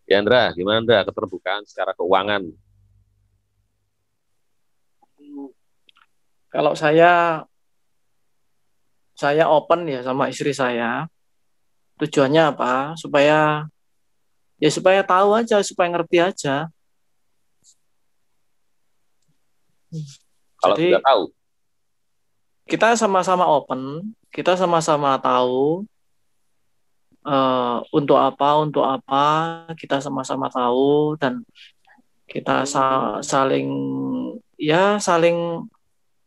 Ya, Hendra, gimana Hendra keterbukaan secara keuangan? Kalau saya open ya sama istri saya. Tujuannya apa? Supaya tahu aja, supaya ngerti aja. Kalau sudah tahu, kita sama-sama open, kita sama-sama tahu untuk apa kita sama-sama tahu, dan kita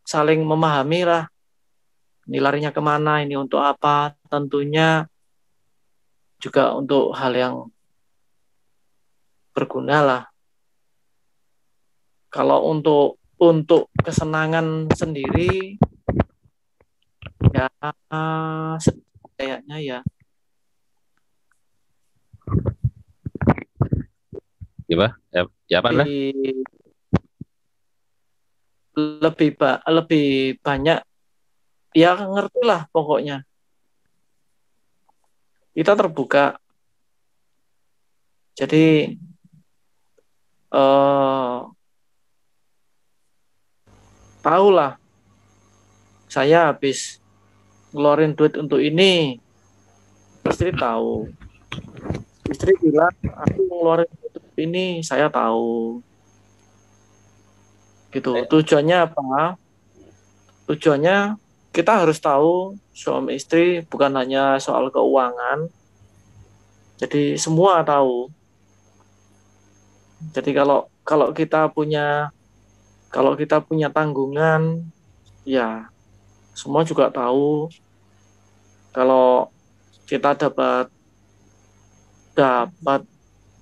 saling memahami lah, ini larinya kemana, ini untuk apa, tentunya juga untuk hal yang berguna lah. Kalau untuk kesenangan sendiri ya kayaknya ya Apa? Ya apa lah? Lebih banyak ya, ngerti lah pokoknya. Kita terbuka. Jadi tahulah saya habis ngeluarin duit untuk ini. Istri tahu. Istri bilang aku ngeluarin duit untuk ini, saya tahu. Gitu. Tujuannya apa? Tujuannya kita harus tahu suami istri bukan hanya soal keuangan. Jadi semua tahu. Jadi kalau kita punya tanggungan, ya semua juga tahu. Kalau kita dapat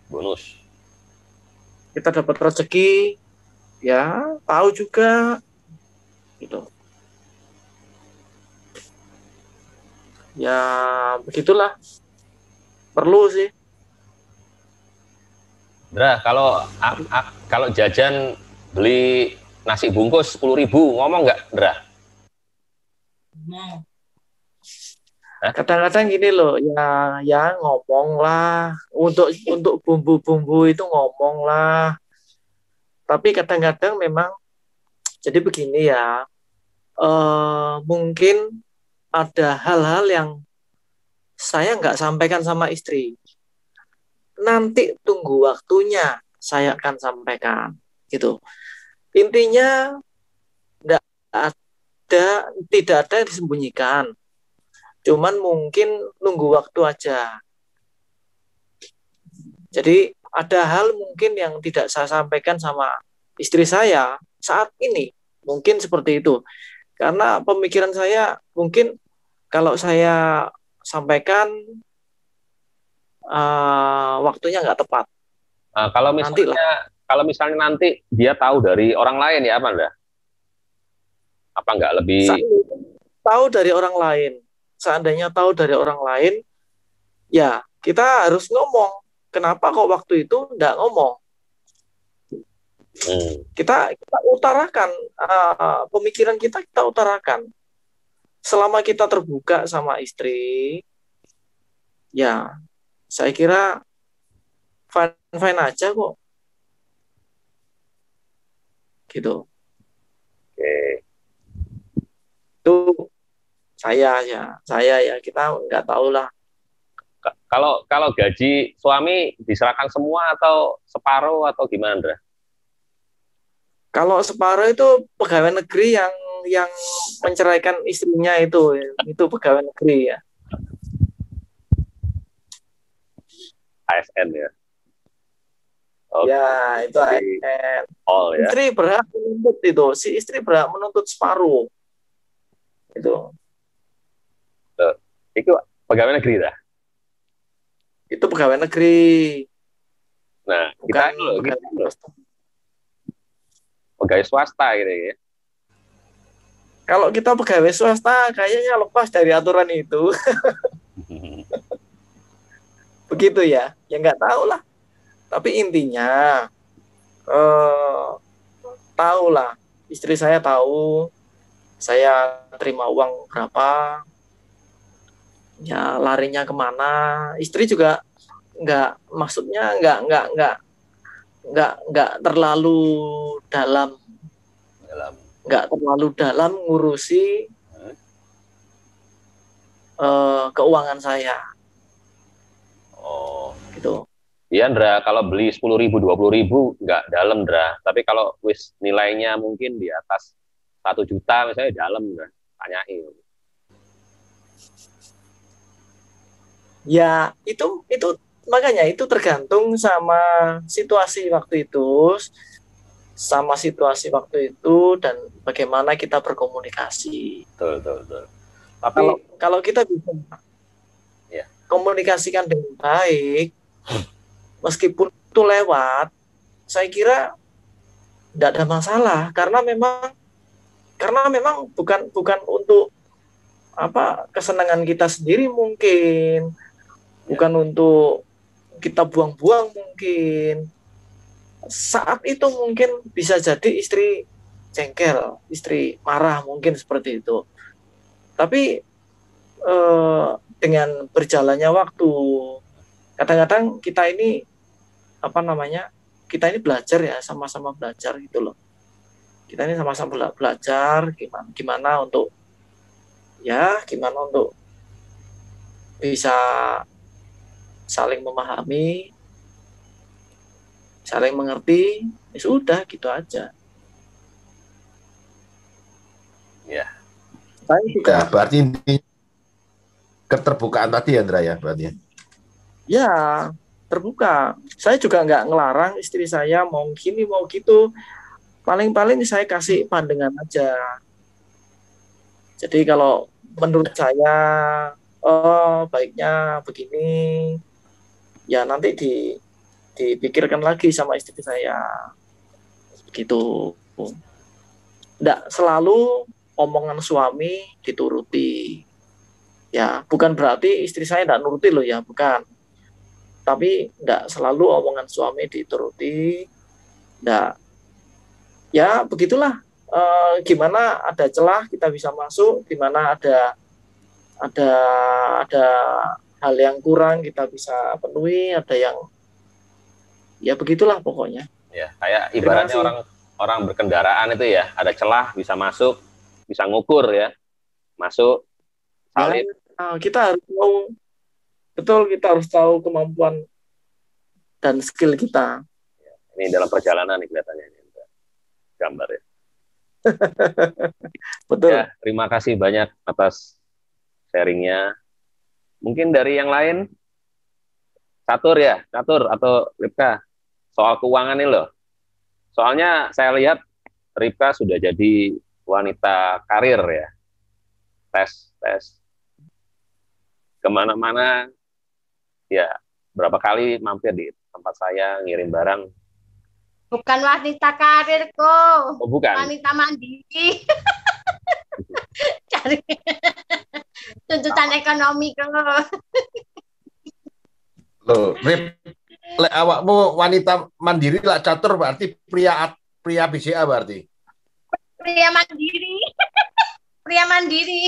bonus, kita dapat rezeki, ya tahu juga, gitu. Ya begitulah, perlu sih. Dra, kalau jajan beli nasi bungkus 10.000 ngomong nggak, Dra? Kadang-kadang gini loh, ya ngomong lah, untuk bumbu-bumbu itu ngomong lah. Tapi kadang-kadang memang jadi begini ya, mungkin ada hal-hal yang saya nggak sampaikan sama istri. Nanti tunggu waktunya saya akan sampaikan, gitu. Intinya tidak ada yang disembunyikan. Cuman mungkin nunggu waktu aja. Jadi ada hal mungkin yang tidak saya sampaikan sama istri saya saat ini. Mungkin seperti itu. Karena pemikiran saya mungkin kalau saya sampaikan waktunya nggak tepat. Kalau misalnya nanti dia tahu dari orang lain ya apa enggak? Apa enggak lebih tahu dari orang lain? Seandainya tahu dari orang lain, ya kita harus ngomong. Kenapa kok waktu itu enggak ngomong? Kita utarakan pemikiran kita utarakan. Selama kita terbuka sama istri, ya saya kira fine aja kok. Gitu. Oke. Itu saya ya kita nggak tahu lah. Kalau gaji suami diserahkan semua atau separuh atau gimana, Dra? Kalau separuh itu pegawai negeri yang menceraikan istrinya itu pegawai negeri ya. ASN ya. Okay. Ya itu ASN. Ya. Istri berhak menuntut itu, si istri berhak menuntut separuh. Itu pegawai negeri dah. Itu pegawai negeri. Nah, kita pegawai swasta gitu ya. Kalau kita pegawai swasta kayaknya lepas dari aturan itu. Begitu ya. Ya nggak tahu lah. Tapi intinya tahu lah. Istri saya tahu saya terima uang berapa, ya larinya kemana. Istri juga nggak terlalu dalam ngurusi keuangan saya. Gitu. Iya, Ndra, kalau beli 10.000, 20.000 nggak dalam, Ndra. Tapi kalau wis nilainya mungkin di atas 1 juta misalnya dalam, Ndra. Tanyain. Ya, itu makanya itu tergantung sama situasi waktu itu dan bagaimana kita berkomunikasi. Betul. Tapi kalau kita bisa komunikasikan dengan baik, meskipun itu lewat, saya kira tidak ada masalah karena memang bukan untuk kesenangan kita sendiri mungkin, bukan untuk kita buang-buang mungkin, saat itu mungkin bisa jadi istri jengkel, istri marah, mungkin seperti itu. Tapi dengan berjalannya waktu, kadang-kadang kita ini kita ini belajar ya, sama-sama belajar gitu loh. Kita ini sama-sama belajar gimana untuk bisa saling memahami, saling mengerti, ya sudah gitu aja. Ya. Ya, berarti ini keterbukaan tadi ya, Andra, ya berarti. Ya, terbuka. Saya juga nggak ngelarang istri saya mau gini mau gitu. Paling-paling saya kasih pandangan aja. Jadi kalau menurut saya, baiknya begini, ya nanti dipikirkan lagi sama istri saya. Begitu. Nggak selalu omongan suami dituruti. Ya, bukan berarti istri saya nggak nuruti loh ya, bukan. Tapi nggak selalu omongan suami dituruti. Nggak. Ya, begitulah. Gimana ada celah kita bisa masuk, gimana ada hal yang kurang kita bisa penuhi, ada yang ya begitulah pokoknya. Ya, kayak ibaratnya orang berkendaraan itu ya, ada celah bisa masuk, bisa ngukur ya. Masuk salib. Ya, kita harus tahu betul, kita harus tahu kemampuan dan skill kita. Ini dalam perjalanan nih kelihatannya ini gambar ya. Betul. Ya, terima kasih banyak atas sharingnya. Mungkin dari yang lain, Catur atau Ripka, soal keuangan ini loh. Soalnya saya lihat Ripka sudah jadi wanita karir ya. Tes kemana-mana, ya berapa kali mampir di tempat saya ngirim barang. Bukan wanita karir kok. Oh, bukan. Wanita mandiri. Cari tuntutan ekonomi kok. Loh, Rip, awakmu wanita mandiri lah, Catur berarti pria BCA berarti. Pria mandiri. Pria mandiri.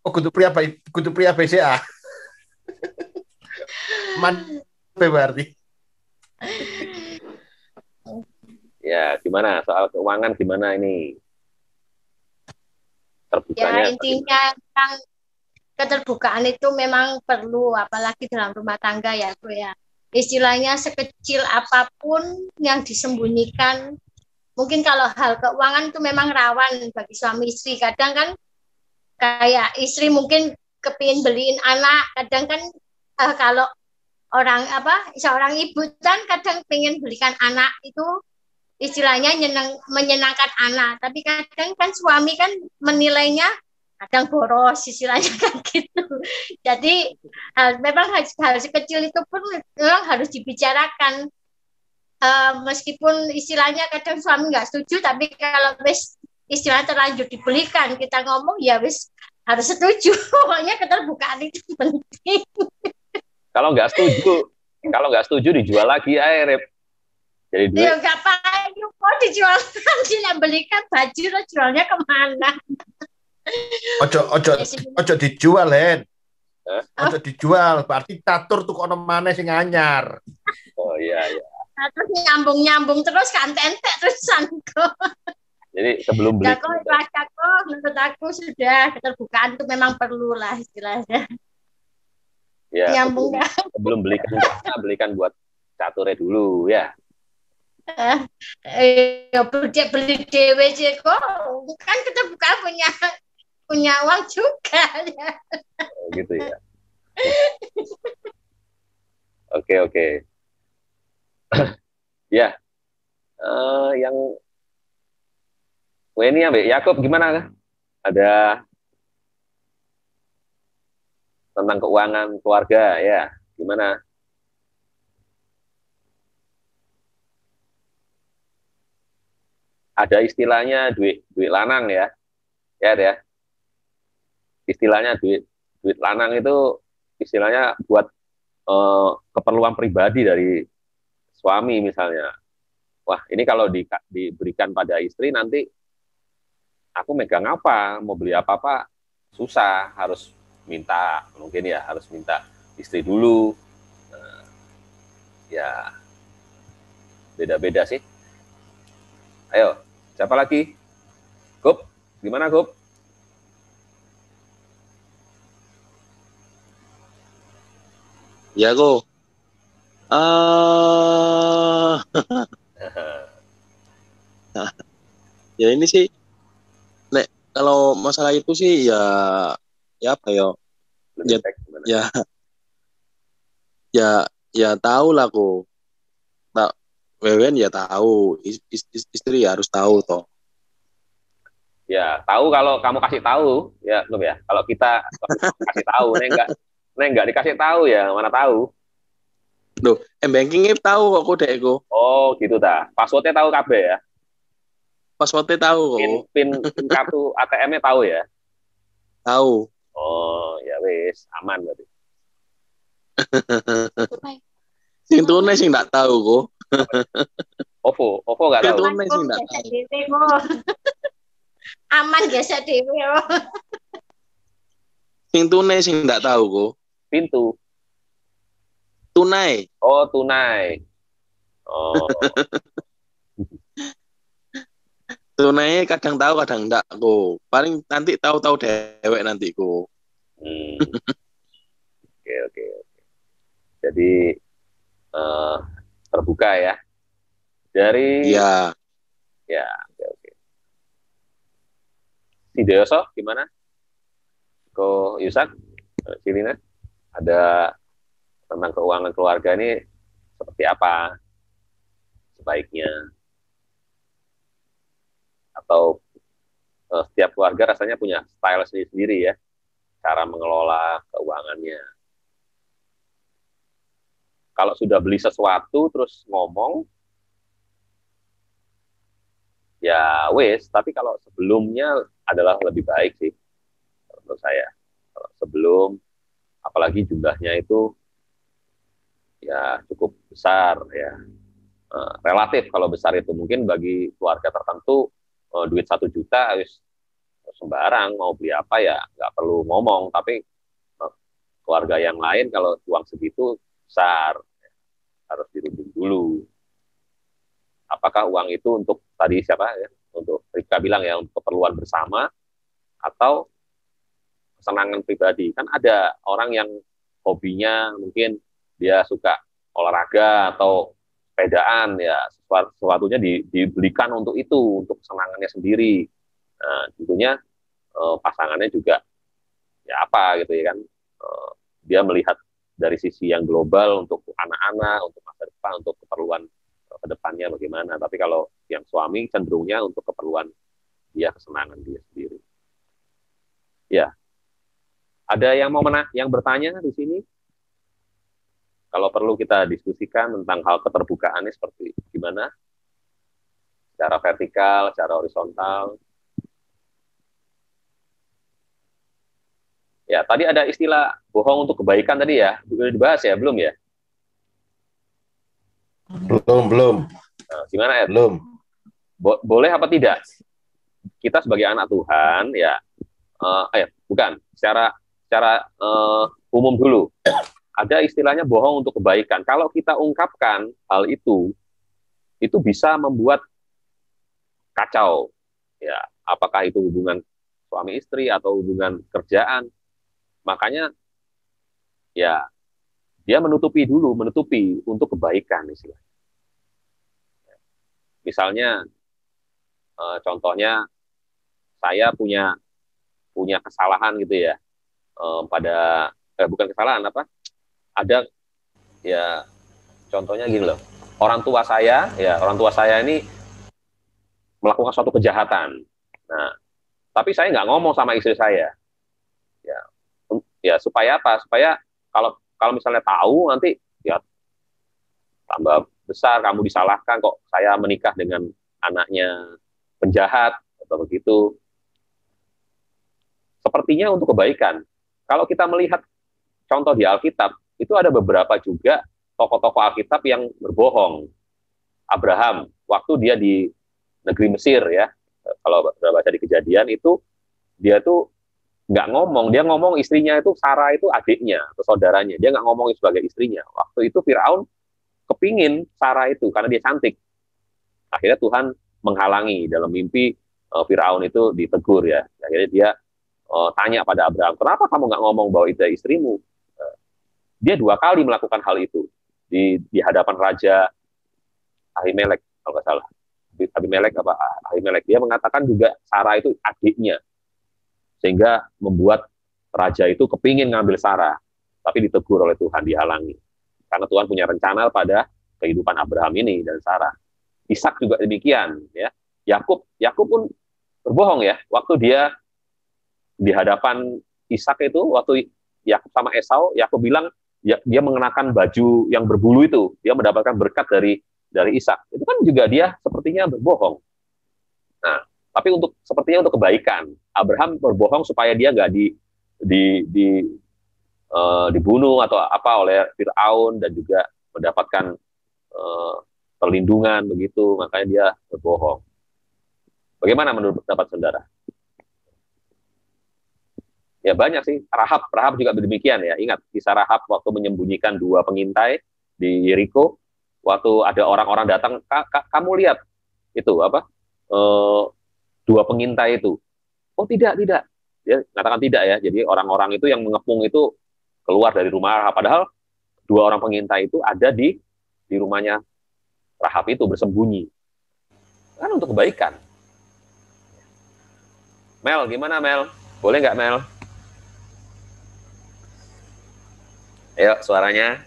Oh, kudu pria BCA. Berarti. Ya, gimana soal keuangan, gimana ini terbukanya? Ya, intinya kan keterbukaan itu memang perlu, apalagi dalam rumah tangga ya, Bu ya. Istilahnya sekecil apapun yang disembunyikan, mungkin kalau hal keuangan itu memang rawan bagi suami istri. Kadang kan kayak istri mungkin kepingin beliin anak, kadang kan kalau seorang ibu kan kadang pengen belikan anak itu istilahnya menyenangkan anak, tapi kadang kan suami kan menilainya kadang boros istilahnya kan gitu. Jadi memang hal sekecil itu pun memang harus dibicarakan, meskipun istilahnya kadang suami nggak setuju, tapi kalau wis istilah terlanjur dibelikan kita ngomong ya wis harus setuju. Pokoknya keterbukaan itu penting. Kalau nggak setuju dijual lagi Rip. Jadi duit. Ya nggak apa-apa, kok dijual nanti yang belikan baju lo jualnya kemana? Ojo dijual, Hen. Ojo dijual, berarti Catur tuh kono maneh sing anyar. Oh iya. Terus nyambung terus kan tentek terusan kok. Jadi sebelum beli. Ya kok menurut aku sudah keterbukaan itu memang perlu lah istilahnya. Ya, nyambung sebelum belikan buat Caturnya dulu ya. Beli dewe kok kan keterbukaan punya uang juga ya. Oh, gitu ya. Oke. Ya. Yang ini ya, Yakob gimana? Ada tentang keuangan keluarga ya. Gimana? Ada istilahnya duit lanang ya. Ya. Istilahnya duit lanang itu istilahnya buat keperluan pribadi dari suami misalnya. wah ini kalau diberikan pada istri nanti aku megang apa, mau beli apa-apa susah, harus minta, mungkin ya harus minta istri dulu. Nah, ya beda-beda sih. Ayo, siapa lagi? Gup, gimana Gup? Ya, Ko. Ya ini sih, Nek, kalau masalah itu sih ya apa ya? Lebih Ya, baik gimana? ya tahu lah, Ko. Tak, Wewen ya tahu, istri ya harus tahu toh. Ya, tahu kalau kamu kasih tahu, ya Gup ya. Kalau kita kasih tahu, neng enggak dikasih tahu ya, mana tahu. Loh, bankingnya tahu kok kode ego. Oh, gitu dah. Passwordnya tahu KB ya. Passwordnya tahu kok. Pin kartu ATM-nya tahu ya. Tahu. Oh, ya wis, aman berarti. Sing tunai sing nggak tahu kok. OVO nggak tahu. Sing tunai sing nggak tahu. Aman biasa dewe. Sing tunai sing nggak tahu kok. Pintu. Tunai. Oh, tunai. Oh. Tunai kadang tahu kadang enggak kok. Paling nanti tahu-tahu dewek nanti kok. Oke. Jadi terbuka ya. Dari ya. Oke. Si Deoso gimana? Ko Yusak, Cilina, ada tentang keuangan keluarga ini seperti apa sebaiknya? Atau setiap keluarga rasanya punya style sendiri ya, cara mengelola keuangannya. Kalau sudah beli sesuatu terus ngomong, ya wes, tapi kalau sebelumnya adalah lebih baik sih menurut saya. Kalau sebelum, apalagi jumlahnya itu ya cukup besar ya, relatif kalau besar itu mungkin bagi keluarga tertentu duit 1 juta harus sembarang mau beli apa ya nggak perlu ngomong, tapi keluarga yang lain kalau uang segitu besar harus dirunding dulu. Apakah uang itu untuk tadi siapa ya, untuk Rika bilang ya, untuk keperluan bersama atau kesenangan pribadi. Kan ada orang yang hobinya mungkin dia suka olahraga atau sepedaan, ya sesuatunya dibelikan untuk itu, untuk kesenangannya sendiri. Nah, tentunya pasangannya juga ya apa gitu ya kan, dia melihat dari sisi yang global untuk anak-anak, untuk masa depan, untuk keperluan kedepannya bagaimana. Tapi kalau yang suami cenderungnya untuk keperluan dia, kesenangan dia sendiri. Ya, ada yang mau yang bertanya di sini? Kalau perlu kita diskusikan tentang hal keterbukaannya seperti gimana? Secara vertikal, secara horizontal. Ya, tadi ada istilah bohong untuk kebaikan tadi ya. Sudah dibahas ya, belum ya? Belum. Nah, gimana ya? Belum. Boleh apa tidak? Kita sebagai anak Tuhan ya, bukan, secara umum dulu. Ada istilahnya bohong untuk kebaikan. Kalau kita ungkapkan hal itu bisa membuat kacau. Ya, apakah itu hubungan suami istri atau hubungan kerjaan. Makanya ya dia menutupi untuk kebaikan istilahnya. Misalnya contohnya saya punya kesalahan gitu ya, bukan kesalahan apa? Ada ya, contohnya gini loh, orang tua saya ini melakukan suatu kejahatan. Nah, tapi saya nggak ngomong sama istri saya. Ya supaya apa? Supaya kalau misalnya tahu nanti ya tambah besar, kamu disalahkan kok saya menikah dengan anaknya penjahat atau begitu. Sepertinya untuk kebaikan. Kalau kita melihat contoh di Alkitab, itu ada beberapa juga tokoh-tokoh Alkitab yang berbohong. Abraham waktu dia di negeri Mesir ya. Kalau baca di Kejadian itu dia tuh nggak ngomong, dia ngomong istrinya itu Sarah itu adiknya atau saudaranya, dia nggak ngomong sebagai istrinya. Waktu itu Firaun kepingin Sarah itu karena dia cantik. Akhirnya Tuhan menghalangi dalam mimpi. Firaun itu ditegur ya. Akhirnya dia tanya pada Abraham, kenapa kamu nggak ngomong bahwa itu istrimu? Dia 2 kali melakukan hal itu di hadapan Raja Ahimelek kalau nggak salah. Ahimelek dia mengatakan juga Sarah itu adiknya, sehingga membuat raja itu kepingin ngambil Sarah, tapi ditegur oleh Tuhan, dihalangi karena Tuhan punya rencana pada kehidupan Abraham ini dan Sarah. Ishak juga demikian ya. Yakub pun berbohong ya, waktu dia di hadapan Ishak itu, waktu Yakub sama Esau, Yakub bilang ya, dia mengenakan baju yang berbulu itu, dia mendapatkan berkat dari Ishak. Itu kan juga dia sepertinya berbohong. Nah, tapi sepertinya untuk kebaikan. Abraham berbohong supaya dia nggak dibunuh atau apa oleh Firaun dan juga mendapatkan perlindungan begitu, makanya dia berbohong. Bagaimana menurut pendapat saudara? Ya banyak sih. Rahab juga demikian ya. Ingat kisah Rahab waktu menyembunyikan 2 pengintai di Yeriko. Waktu ada orang-orang datang, kamu lihat itu apa? 2 pengintai itu. Oh tidak. Dia mengatakan tidak ya. Jadi orang-orang itu yang mengepung itu keluar dari rumah Rahab. Padahal 2 orang pengintai itu ada di rumahnya Rahab itu bersembunyi. Kan untuk kebaikan. Mel, gimana Mel? Boleh nggak Mel? Ayo suaranya.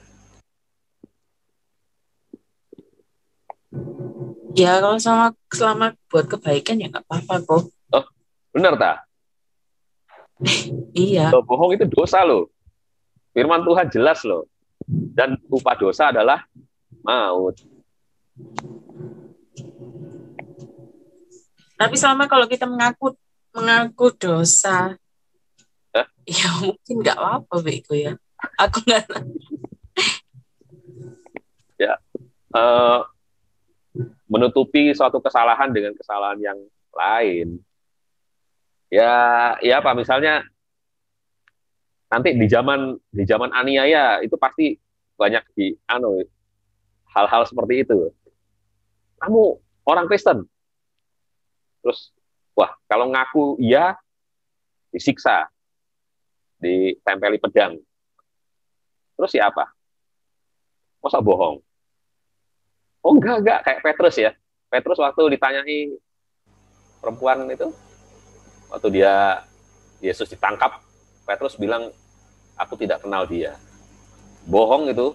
Ya kalau selama buat kebaikan ya nggak apa-apa kok. Oh, benar tak? Iya. Bohong itu dosa loh. Firman Tuhan jelas loh. Dan upah dosa adalah maut. Tapi selama kalau kita mengaku dosa, ya mungkin nggak apa-apa Beko ya. Aku nggak. Ya, menutupi suatu kesalahan dengan kesalahan yang lain. Ya apa misalnya nanti di zaman aniaya itu pasti banyak hal-hal seperti itu. Kamu orang Kristen, terus wah kalau ngaku iya disiksa, ditempeli pedang. Terus siapa? Masa bohong? Oh enggak kayak Petrus ya. Petrus waktu ditanyai perempuan itu, waktu Yesus ditangkap, Petrus bilang aku tidak kenal dia. Bohong itu,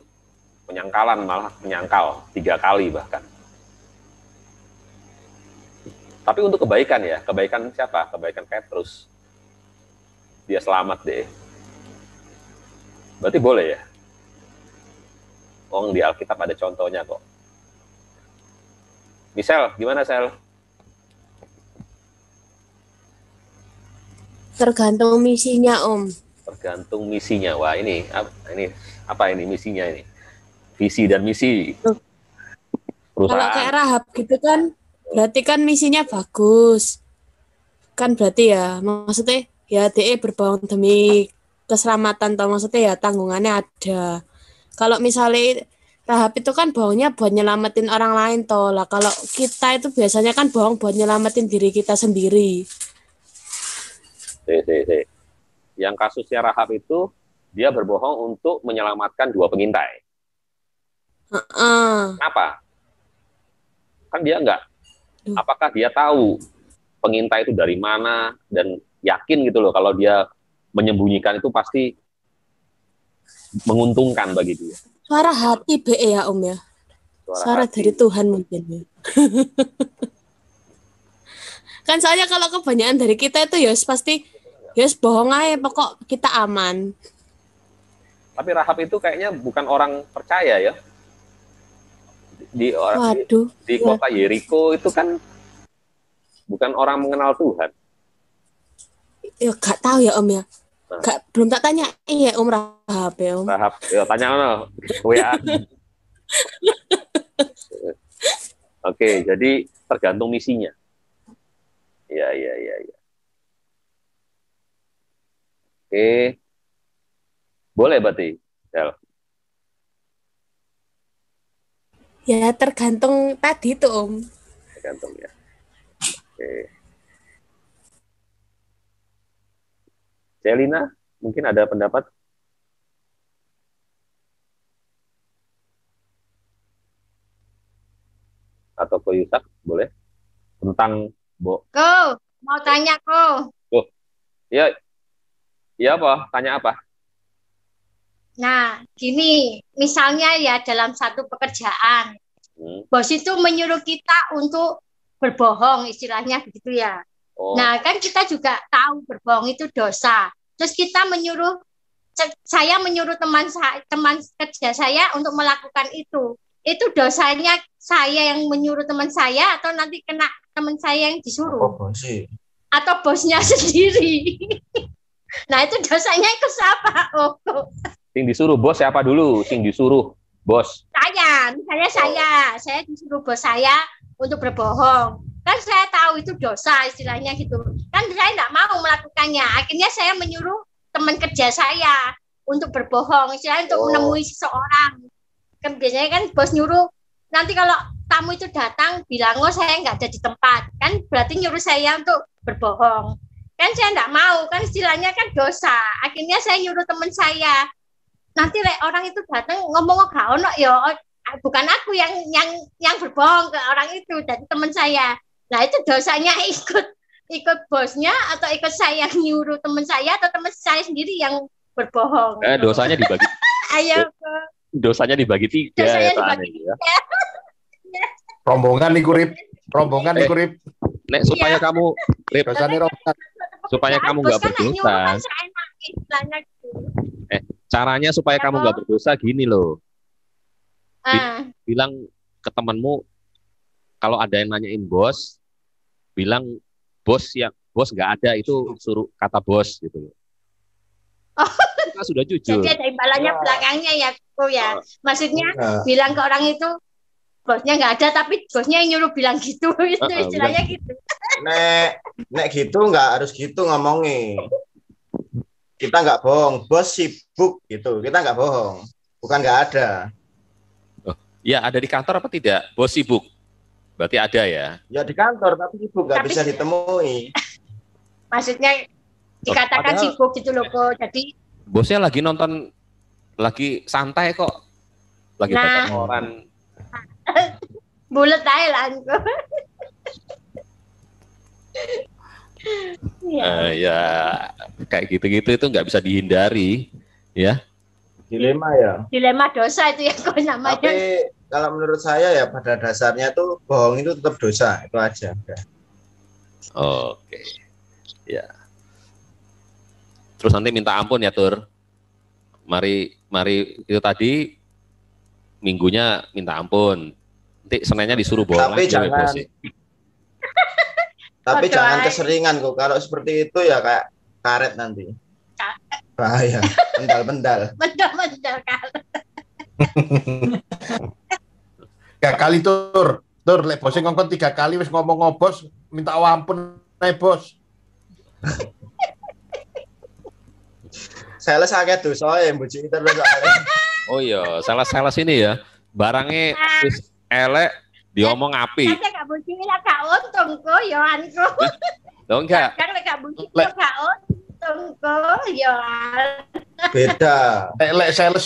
malah menyangkal 3 kali bahkan. Tapi untuk kebaikan ya, kebaikan siapa? Kebaikan Petrus. Dia selamat deh. Berarti boleh ya? Di Alkitab ada contohnya kok. Misal, gimana Sel? Tergantung misinya Om. Tergantung misinya. Wah ini apa ini misinya ini? Visi dan misi. Kalau kayak Rahab gitu kan, berarti kan misinya bagus. Kan berarti ya, maksudnya ya DE berbohong demi keselamatan, atau maksudnya ya tanggungannya ada. Kalau misalnya Rahab itu kan bohongnya buat nyelamatin orang lain toh lah. Kalau kita itu biasanya kan bohong buat nyelamatin diri kita sendiri. Yang kasusnya Rahab itu dia berbohong untuk menyelamatkan 2 pengintai. Kenapa? Kan dia enggak. Apakah dia tahu pengintai itu dari mana dan yakin gitu loh kalau dia menyembunyikan itu pasti menguntungkan bagi dia. Suara hati BE ya Om ya. Suara dari Tuhan mungkin ya. Kan soalnya kalau kebanyakan dari kita itu ya pasti ya bohong aja, pokok kita aman. Tapi Rahab itu kayaknya bukan orang percaya ya. Di kota Yeriko itu kan bukan orang mengenal Tuhan. Ya gak tahu ya Om ya. Belum tak tanya iya Om Rahab ya Om. Rahab, ya tanya WA. Oke, jadi tergantung misinya. Ya. Oke. Boleh berarti, Del. Ya tergantung tadi tuh Om. Tergantung ya. Oke. Celina, mungkin ada pendapat? Atau Ko Yusak, boleh? Tentang Ko, mau tanya Ko. Oh, ya apa? Tanya apa? Nah, gini, misalnya ya dalam satu pekerjaan, bos itu menyuruh kita untuk berbohong, istilahnya begitu ya. Oh. Nah, kan kita juga tahu berbohong itu dosa. Terus kita saya menyuruh teman kerja saya untuk melakukan itu. Itu dosanya saya yang menyuruh teman saya atau nanti kena teman saya yang disuruh? Atau bosnya sendiri? Nah, itu dosanya ikut siapa? Sing disuruh bos siapa dulu? Sing disuruh bos. Saya disuruh bos saya untuk berbohong. Kan saya tahu itu dosa istilahnya gitu. Kan saya tidak mau melakukannya. Akhirnya saya menyuruh teman kerja saya untuk berbohong, istilahnya untuk menemui seseorang. Kan biasanya kan bos nyuruh, nanti kalau tamu itu datang bilang, oh saya nggak ada di tempat. Kan berarti nyuruh saya untuk berbohong. Kan saya tidak mau, kan istilahnya kan dosa. Akhirnya saya nyuruh teman saya. Nanti orang itu datang ngomong gak ono ya, bukan aku yang berbohong ke orang itu, dari teman saya. Nah itu dosanya ikut bosnya atau ikut saya nyuruh teman saya atau teman saya sendiri yang berbohong. Dosanya dibagi. Ayo. Dosanya dibagi 3 ya, Rombongan nih kurip. Nek supaya kamu supaya kamu nggak berdosa. Caranya supaya kamu nggak berdosa gini loh. Bilang ke temanmu kalau ada yang nanyain bos, bilang bos nggak ada, itu suruh kata bos gitu loh. Kita sudah jujur. Jadi ada imbalannya belakangnya ya, Ko ya. Maksudnya bilang ke orang itu bosnya nggak ada, tapi bosnya yang nyuruh bilang gitu, itu istilahnya gitu. Nek gitu nggak harus gitu ngomongin. Kita nggak bohong, bos sibuk gitu. Kita nggak bohong, bukan nggak ada. Ya ada di kantor apa tidak? Bos sibuk, berarti ada ya? Ya di kantor, tapi sibuk nggak bisa ditemui. Maksudnya dikatakan sibuk gitu loh kok. Jadi bosnya lagi nonton, lagi santai kok, lagi baca koran. Bulet aja lah. Ya kayak gitu-gitu itu nggak bisa dihindari ya. Dilema dosa itu ya kok namanya. Tapi kalau menurut saya ya pada dasarnya tuh bohong itu tetap dosa, itu aja. Oke. Ya. Terus nanti minta ampun ya Tur. Mari itu tadi minggunya minta ampun. Nanti Seninnya disuruh bohong. Tapi jangan. Tapi jangan keseringan kok. Kalau seperti itu ya kayak karet nanti. Bahaya. Pendal. Pendal kan. 3 kali Tur, lek bos ngongkon 3 kali wis ngomong bos, minta ampun nih bos. Sales akeh dosa ya mbuji terus. Oh iya, sales ini ya. Barangnya wis elek diomong api. Saya gak buji lah gak untung kok ya anku. Loh enggak. Kan lek gak buji gak untung kok ya. Beda. Lek sales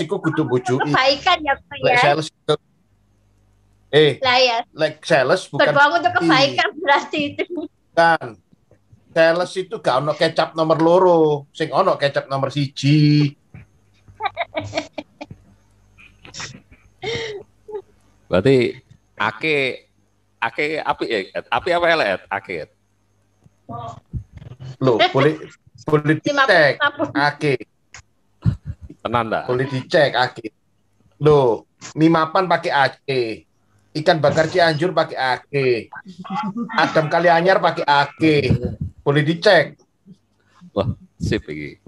iku kudu bojoki. Kebaikan ya Pak ya. Lek sales lek sales bukan berbohong untuk kebaikan berarti itu. Kan. Sales itu gak ono kecap nomor 2, sing ono kecap nomor 1. Berarti ake api apa elek ake. Loh, boleh dicek ake. Tenan dah. Boleh dicek ake. Loh, mie mapan pakai ake. Ikan bakar Cianjur pakai ake. Adam Kalianyar pakai ake. Boleh dicek. Wah, sip iki.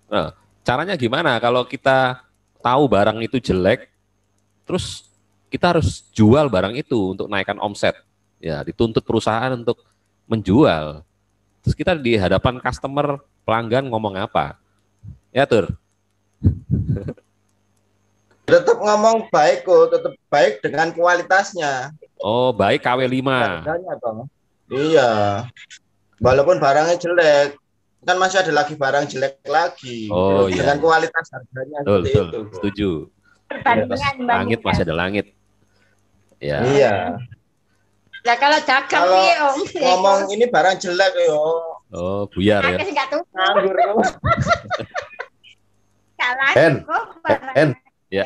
Nah, caranya gimana kalau kita tahu barang itu jelek, terus kita harus jual barang itu untuk naikkan omset. Ya, dituntut perusahaan untuk menjual. Terus kita di hadapan customer, pelanggan ngomong apa? Ya, Tur. Tetap ngomong baik kok, tetap baik dengan kualitasnya. Oh, baik KW5. Harganya, Bang. Iya. Walaupun barangnya jelek, kan masih ada lagi barang jelek lagi. Oh, iya. Dengan kualitas harganya Betul, seperti betul. itu. Setuju. Perbandingan, Langit masih ada langit. Ya. Iya. Lah kalau dagang Kalau piye, Om? ngomong ini barang jelek yo. Oh, buyar ya. Akeh sing gak tuku. Nganggur. Kalah En. kok. Ya.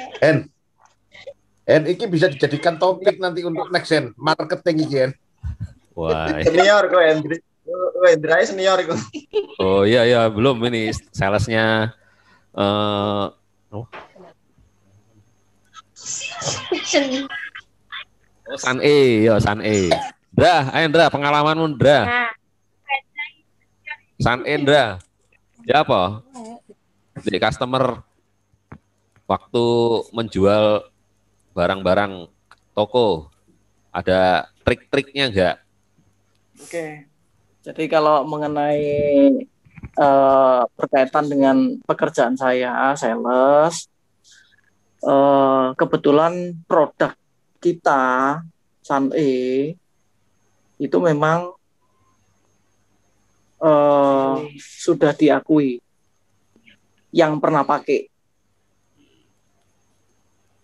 En iki bisa dijadikan topik nanti untuk next En, marketing iki En. Wah. Senior kok Hendri. Hendra senior iku. Oh iya iya, belum ini salesnya oh, San E, ya San E. Dra, ayo Dra, pengalamanmu Dra. San E Dra. Ya apa? Jadi customer waktu menjual barang-barang toko ada trik-triknya enggak? Oke. Jadi kalau mengenai berkaitan dengan pekerjaan saya, sales, kebetulan produk kita San E itu memang sudah diakui yang pernah pakai.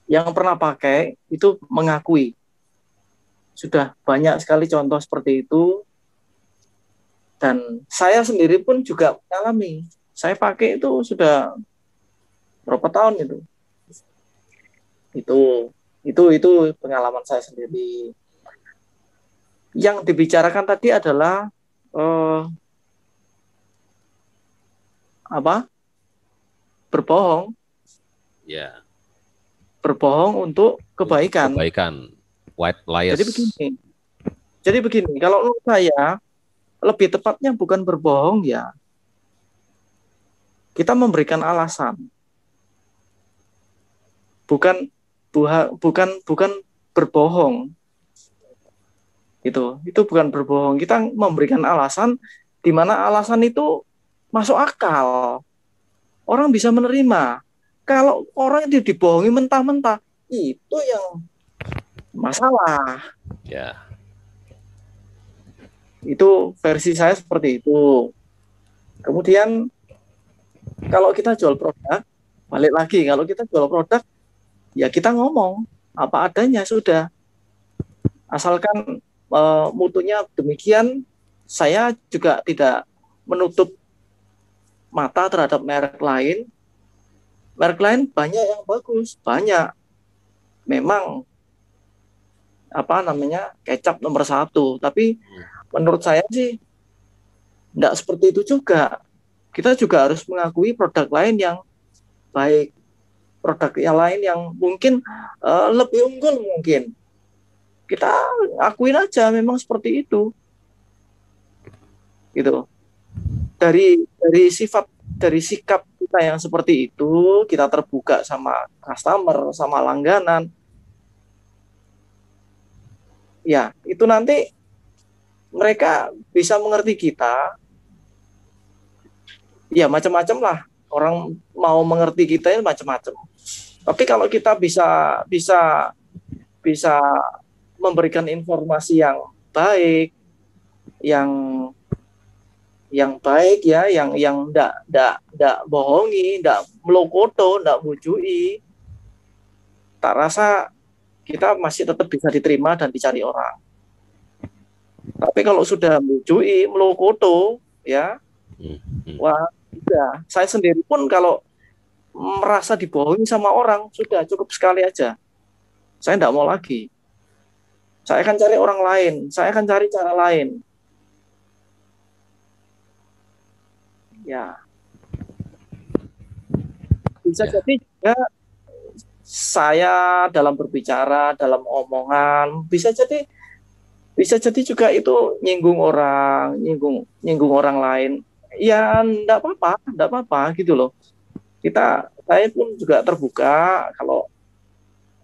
Yang pernah pakai itu mengakui. Sudah banyak sekali contoh seperti itu. Dan saya sendiri pun juga mengalami. Saya pakai itu sudah berapa tahun itu. Itu pengalaman saya sendiri. Yang dibicarakan tadi adalah berbohong. Ya. Berbohong untuk kebaikan. Kebaikan. White lies. Jadi begini, kalau menurut saya lebih tepatnya bukan berbohong ya. Kita memberikan alasan. Bukan berbohong. Itu bukan berbohong. Kita memberikan alasan di mana alasan itu masuk akal. Orang bisa menerima. Kalau orang itu dibohongi mentah-mentah, itu yang masalah. Ya. Itu versi saya seperti itu. Kemudian kalau kita jual produk, balik lagi, kalau kita jual produk, ya kita ngomong apa adanya sudah. Asalkan mutunya demikian, saya juga tidak menutup mata terhadap merek lain. Merek lain banyak yang bagus, banyak. Memang kecap nomor 1, tapi menurut saya sih tidak seperti itu juga. Kita juga harus mengakui produk lain yang baik, produk yang lain yang mungkin lebih unggul mungkin. Kita akuin aja memang seperti itu. Gitu. Dari sikap kita yang seperti itu, kita terbuka sama customer, sama langganan. Ya, itu nanti mereka bisa mengerti kita. Ya, macam-macam lah. Orang mau mengerti kita ini macam-macam. Tapi kalau kita bisa memberikan informasi yang baik, yang baik ya, yang enggak bohongi, enggak melokoto, enggak bujui, tak rasa kita masih tetap bisa diterima dan dicari orang. Tapi kalau sudah bujui, melokoto, ya, wah, sudah. Saya sendiri pun kalau merasa dibohongi sama orang, sudah cukup sekali aja. Saya enggak mau lagi. Saya akan cari orang lain, saya akan cari cara lain. Ya. Bisa jadi juga saya dalam berbicara, dalam omongan, bisa jadi juga itu nyinggung orang lain. Ya enggak apa-apa gitu loh. Saya pun juga terbuka kalau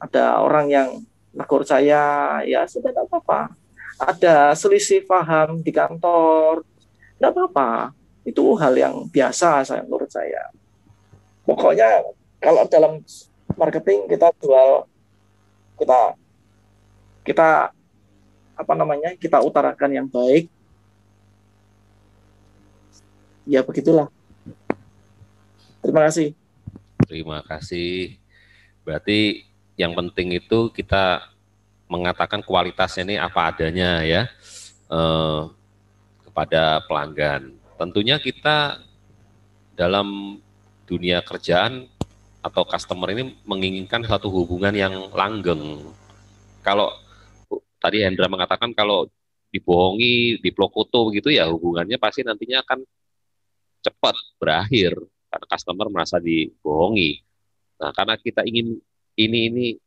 ada orang yang negur saya, ya sudah tidak apa-apa. Ada selisih paham di kantor, tidak apa-apa. Itu hal yang biasa menurut saya. Pokoknya kalau dalam marketing kita jual, kita kita utarakan yang baik. Ya begitulah. Terima kasih. Terima kasih. Berarti yang penting itu kita mengatakan kualitasnya ini apa adanya ya kepada pelanggan. Tentunya kita dalam dunia kerjaan atau customer ini menginginkan satu hubungan yang langgeng. Kalau tadi Hendra mengatakan kalau dibohongi, diplokoto begitu ya hubungannya pasti nantinya akan cepat berakhir karena customer merasa dibohongi. Nah, karena kita ingin ini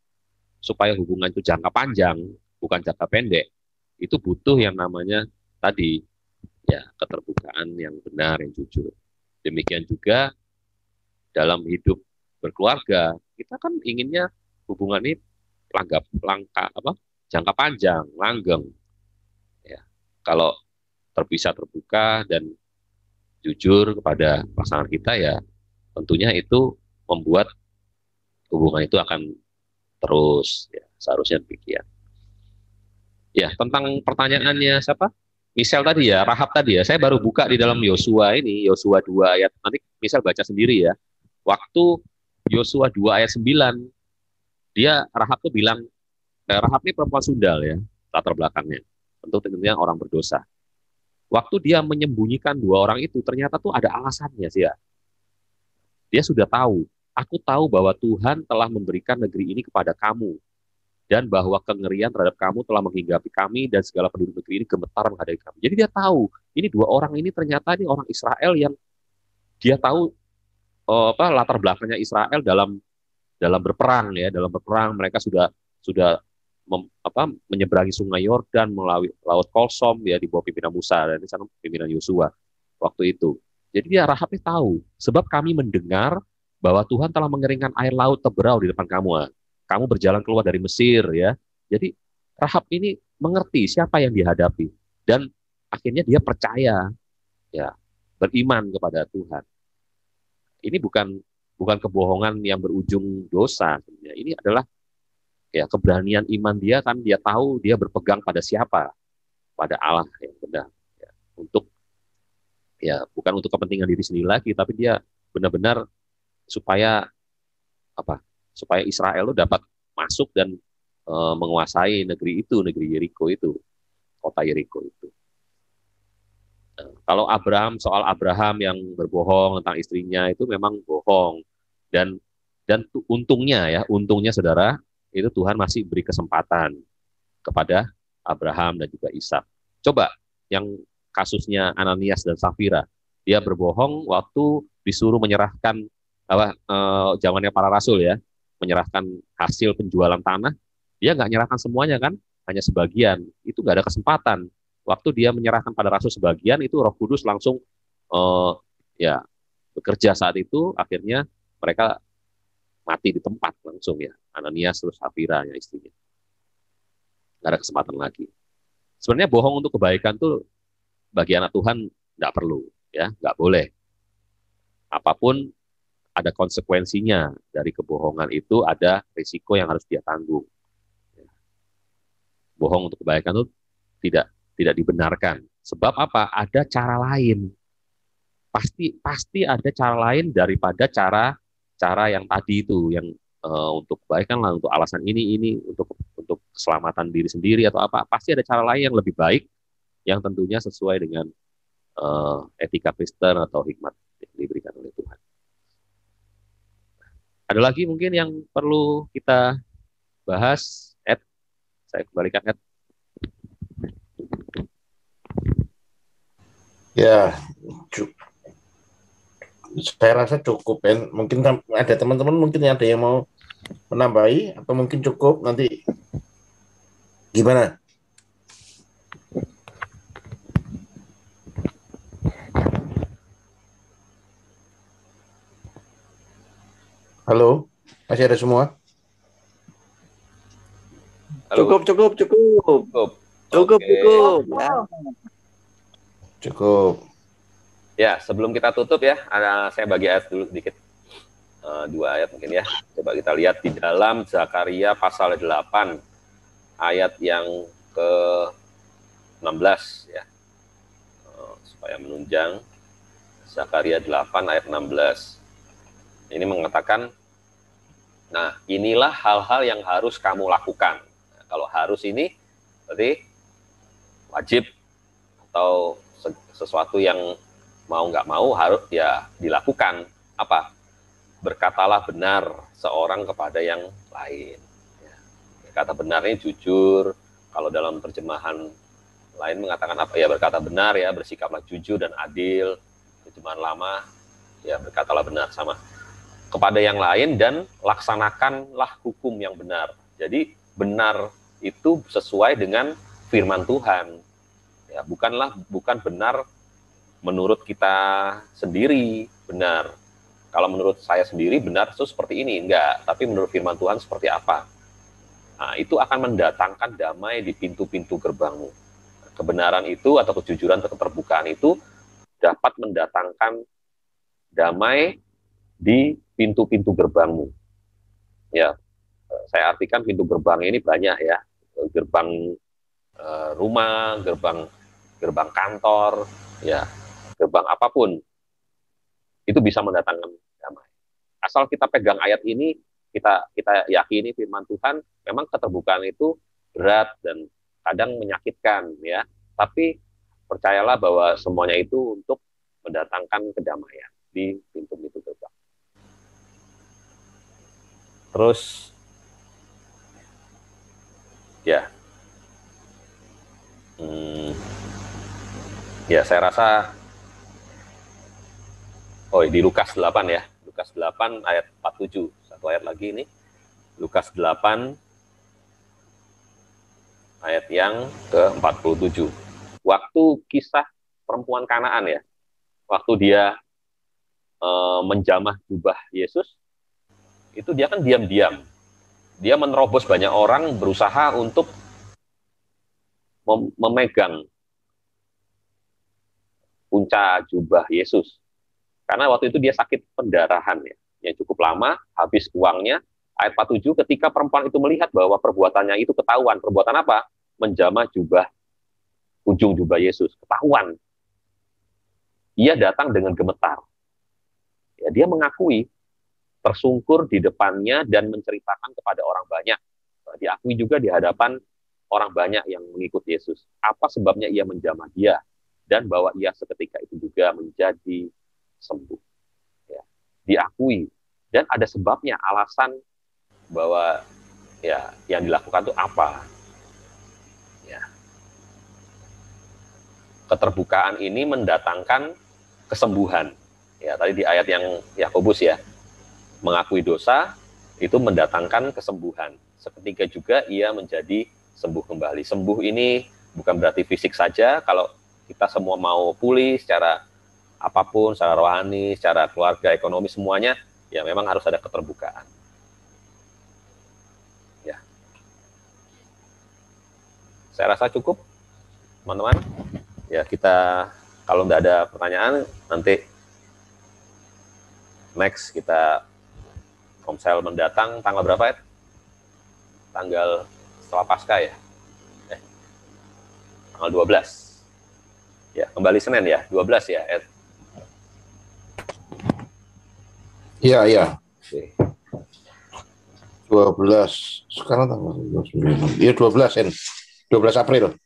supaya hubungan itu jangka panjang, bukan jangka pendek, itu butuh yang namanya tadi ya keterbukaan yang benar, yang jujur. Demikian juga dalam hidup berkeluarga, kita kan inginnya hubungan ini jangka panjang, langgeng. Ya, kalau bisa terbuka dan jujur kepada pasangan kita ya tentunya itu membuat hubungan itu akan terus ya, seharusnya demikian. Ya, tentang pertanyaannya siapa? Misal tadi ya, Rahab tadi ya, saya baru buka di dalam Yosua ini, Yosua 2 ayat, nanti misal baca sendiri ya. Waktu Yosua 2 ayat 9, dia Rahab tuh bilang, Rahab ini perempuan sundal ya, latar belakangnya. Tentunya orang berdosa. Waktu dia menyembunyikan 2 orang itu, ternyata tuh ada alasannya sih ya. Dia sudah tahu, aku tahu bahwa Tuhan telah memberikan negeri ini kepada kamu, dan bahwa kengerian terhadap kamu telah menghinggapi kami, dan segala penduduk negeri ini gemetar menghadapi kami. Jadi dia tahu, ini 2 orang ini ternyata ini orang Israel yang dia tahu latar belakangnya Israel dalam berperang ya, dalam berperang mereka sudah menyeberangi Sungai Yordan melalui Laut Kolsom ya di bawah pimpinan Musa dan di sana pimpinan Yosua waktu itu. Jadi dia Rahabnya tahu, sebab kami mendengar bahwa Tuhan telah mengeringkan air laut Teberau di depan kamu. Kamu berjalan keluar dari Mesir ya. Jadi Rahab ini mengerti siapa yang dihadapi dan akhirnya dia percaya ya, beriman kepada Tuhan. Ini bukan kebohongan yang berujung dosa. Ini adalah ya keberanian iman dia kan, dia tahu dia berpegang pada siapa, pada Allah yang benar ya, untuk ya bukan untuk kepentingan diri sendiri lagi, tapi dia benar-benar supaya Israel itu dapat masuk dan menguasai negeri Yeriko itu, kota Yeriko itu. Kalau soal Abraham yang berbohong tentang istrinya itu memang bohong, dan untungnya saudara, itu Tuhan masih beri kesempatan kepada Abraham dan juga Ishak. Coba yang kasusnya Ananias dan Safira, dia berbohong waktu disuruh menyerahkan zamannya para rasul ya, menyerahkan hasil penjualan tanah, dia nggak menyerahkan semuanya kan, hanya sebagian. Itu nggak ada kesempatan. Waktu dia menyerahkan pada rasul sebagian, itu Roh Kudus langsung bekerja saat itu, akhirnya mereka mati di tempat langsung ya, Ananias terus Safira ya istrinya. Nggak ada kesempatan lagi. Sebenarnya bohong untuk kebaikan tuh bagi anak Tuhan nggak perlu ya, nggak boleh. Apapun ada konsekuensinya dari kebohongan itu, ada risiko yang harus dia tanggung. Bohong untuk kebaikan itu tidak dibenarkan. Sebab apa? Ada cara lain. Pasti ada cara lain daripada cara yang tadi itu, yang untuk kebaikan lah, untuk alasan ini untuk keselamatan diri sendiri atau apa, pasti ada cara lain yang lebih baik, yang tentunya sesuai dengan etika Kristen atau hikmat yang diberikan oleh Tuhan. Ada lagi mungkin yang perlu kita bahas, Ed? Saya kembalikan, Ed. Ya, saya rasa cukup ya. Mungkin ada teman-teman mungkin ada yang mau menambahi atau mungkin cukup, nanti gimana? Halo, masih ada semua? Cukup. Oke. Ya. Cukup. Ya, sebelum kita tutup ya, saya bagi ayat dulu sedikit. 2 ayat mungkin ya. Coba kita lihat di dalam Zakaria pasal 8 ayat yang ke-16 ya. Supaya menunjang. Zakaria 8 ayat 16. Ini mengatakan, nah inilah hal-hal yang harus kamu lakukan. Nah, kalau harus ini berarti wajib atau sesuatu yang mau nggak mau harus ya dilakukan. Apa? Berkatalah benar seorang kepada yang lain. Ya. Kata benarnya jujur. Kalau dalam terjemahan lain mengatakan apa? Ya berkata benar ya, bersikaplah jujur dan adil. Terjemahan lama ya berkatalah benar sama kepada yang lain dan laksanakanlah hukum yang benar. Jadi benar itu sesuai dengan firman Tuhan. Ya, bukan benar menurut kita sendiri benar. Kalau menurut saya sendiri benar itu seperti ini, enggak. Tapi menurut firman Tuhan seperti apa? Nah, itu akan mendatangkan damai di pintu-pintu gerbangmu. Kebenaran itu atau kejujuran atau keterbukaan itu dapat mendatangkan damai di pintu-pintu gerbangmu. Ya, saya artikan pintu gerbang ini banyak ya. Gerbang rumah, gerbang kantor, ya, gerbang apapun. Itu bisa mendatangkan damai. Asal kita pegang ayat ini, kita yakini firman Tuhan, memang keterbukaan itu berat dan kadang menyakitkan ya. Tapi percayalah bahwa semuanya itu untuk mendatangkan kedamaian di pintu-pintu gerbang. Terus ya, ya saya rasa, di Lukas 8 ya, Lukas 8 ayat 47, satu ayat lagi ini, Lukas 8 ayat yang ke-47. Waktu kisah perempuan Kanaan ya, waktu dia menjamah jubah Yesus, itu dia kan diam-diam. Dia menerobos banyak orang berusaha untuk memegang punca jubah Yesus. Karena waktu itu dia sakit pendarahan ya, yang cukup lama, habis uangnya. Ayat 47, ketika perempuan itu melihat bahwa perbuatannya itu ketahuan. Perbuatan apa? Menjamah ujung jubah Yesus. Ketahuan. Ia datang dengan gemetar. Ya, dia mengakui tersungkur di depannya dan menceritakan kepada orang banyak. Diakui juga di hadapan orang banyak yang mengikut Yesus. Apa sebabnya ia menjamah dia dan bahwa ia seketika itu juga menjadi sembuh. Ya, diakui dan ada sebabnya, alasan bahwa ya yang dilakukan itu apa. Ya. Keterbukaan ini mendatangkan kesembuhan. Ya, tadi di ayat yang Yakobus ya, mengakui dosa itu mendatangkan kesembuhan. Seketika juga ia menjadi sembuh kembali. Sembuh ini bukan berarti fisik saja. Kalau kita semua mau pulih secara apapun, secara rohani, secara keluarga, ekonomi, semuanya, ya memang harus ada keterbukaan. Ya. Saya rasa cukup, teman-teman. Ya, kita kalau nggak ada pertanyaan, nanti next kita Komsel mendatang tanggal berapa ya? Tanggal setelah Paskah ya? Tanggal 12. Ya, kembali Senin ya, 12 ya, Ed? Iya. Oke. 12. Sekarang tanggal 29. Iya, 12, En. 12 April.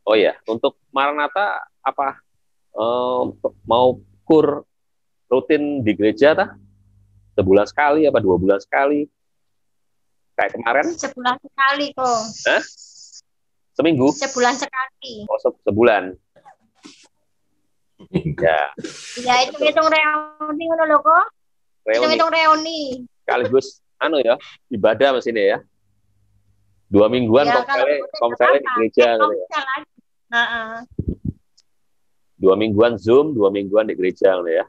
Oh ya, untuk Maranatha apa mau kur rutin di gereja tah? Sebulan sekali apa 2 bulan sekali? Kayak kemarin? Sebulan sekali kok. Hah? Seminggu? Sebulan sekali. Oh, sebulan. Ya. Ya, hitung reuni ngono lho kok. Hitung reuni. Sekaligus ya, ibadah di sini ya. 2 mingguan ya, komsele di gereja gitu ya. Heeh. 2 mingguan Zoom, 2 mingguan di gereja gitu ya.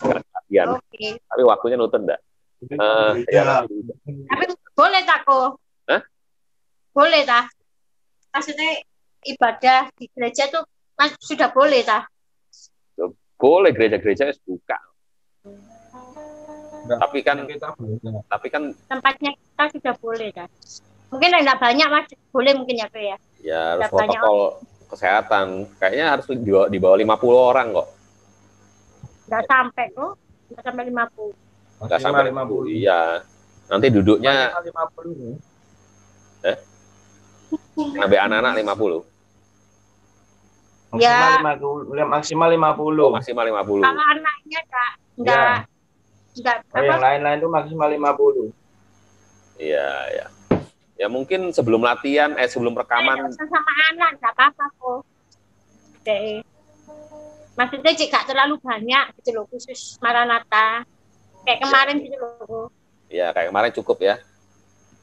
Latihan. Okay. Tapi waktunya nonton enggak? Tapi Boleh tak kok? Hah? Boleh tak? Maksudnya ibadah di gereja tuh sudah boleh tak? Boleh, gereja-gereja buka. Tapi kan tempatnya kita sudah boleh kan? Mungkin enggak banyak mas, boleh mungkin ya Kak ya? Ya harus protokol kesehatan. Kayaknya harus di bawah 50 orang kok. Enggak sampai kok, enggak sampai 50. Enggak sampai 50. Iya. Nanti duduknya 50. Sampai anak-anak 50. Maksimal 50. Maksimal 50. Oh, maksimal 50. Kalau anaknya Kak, enggak yang lain-lain itu maksimal 50. Iya, ya. Ya mungkin sebelum latihan, sebelum rekaman. Sama anak, enggak apa-apa kok. Oke. Maksudnya jika terlalu banyak gitu loh, khusus Maranatha. Kayak kemarin gitu loh. Ya, kayak kemarin cukup ya.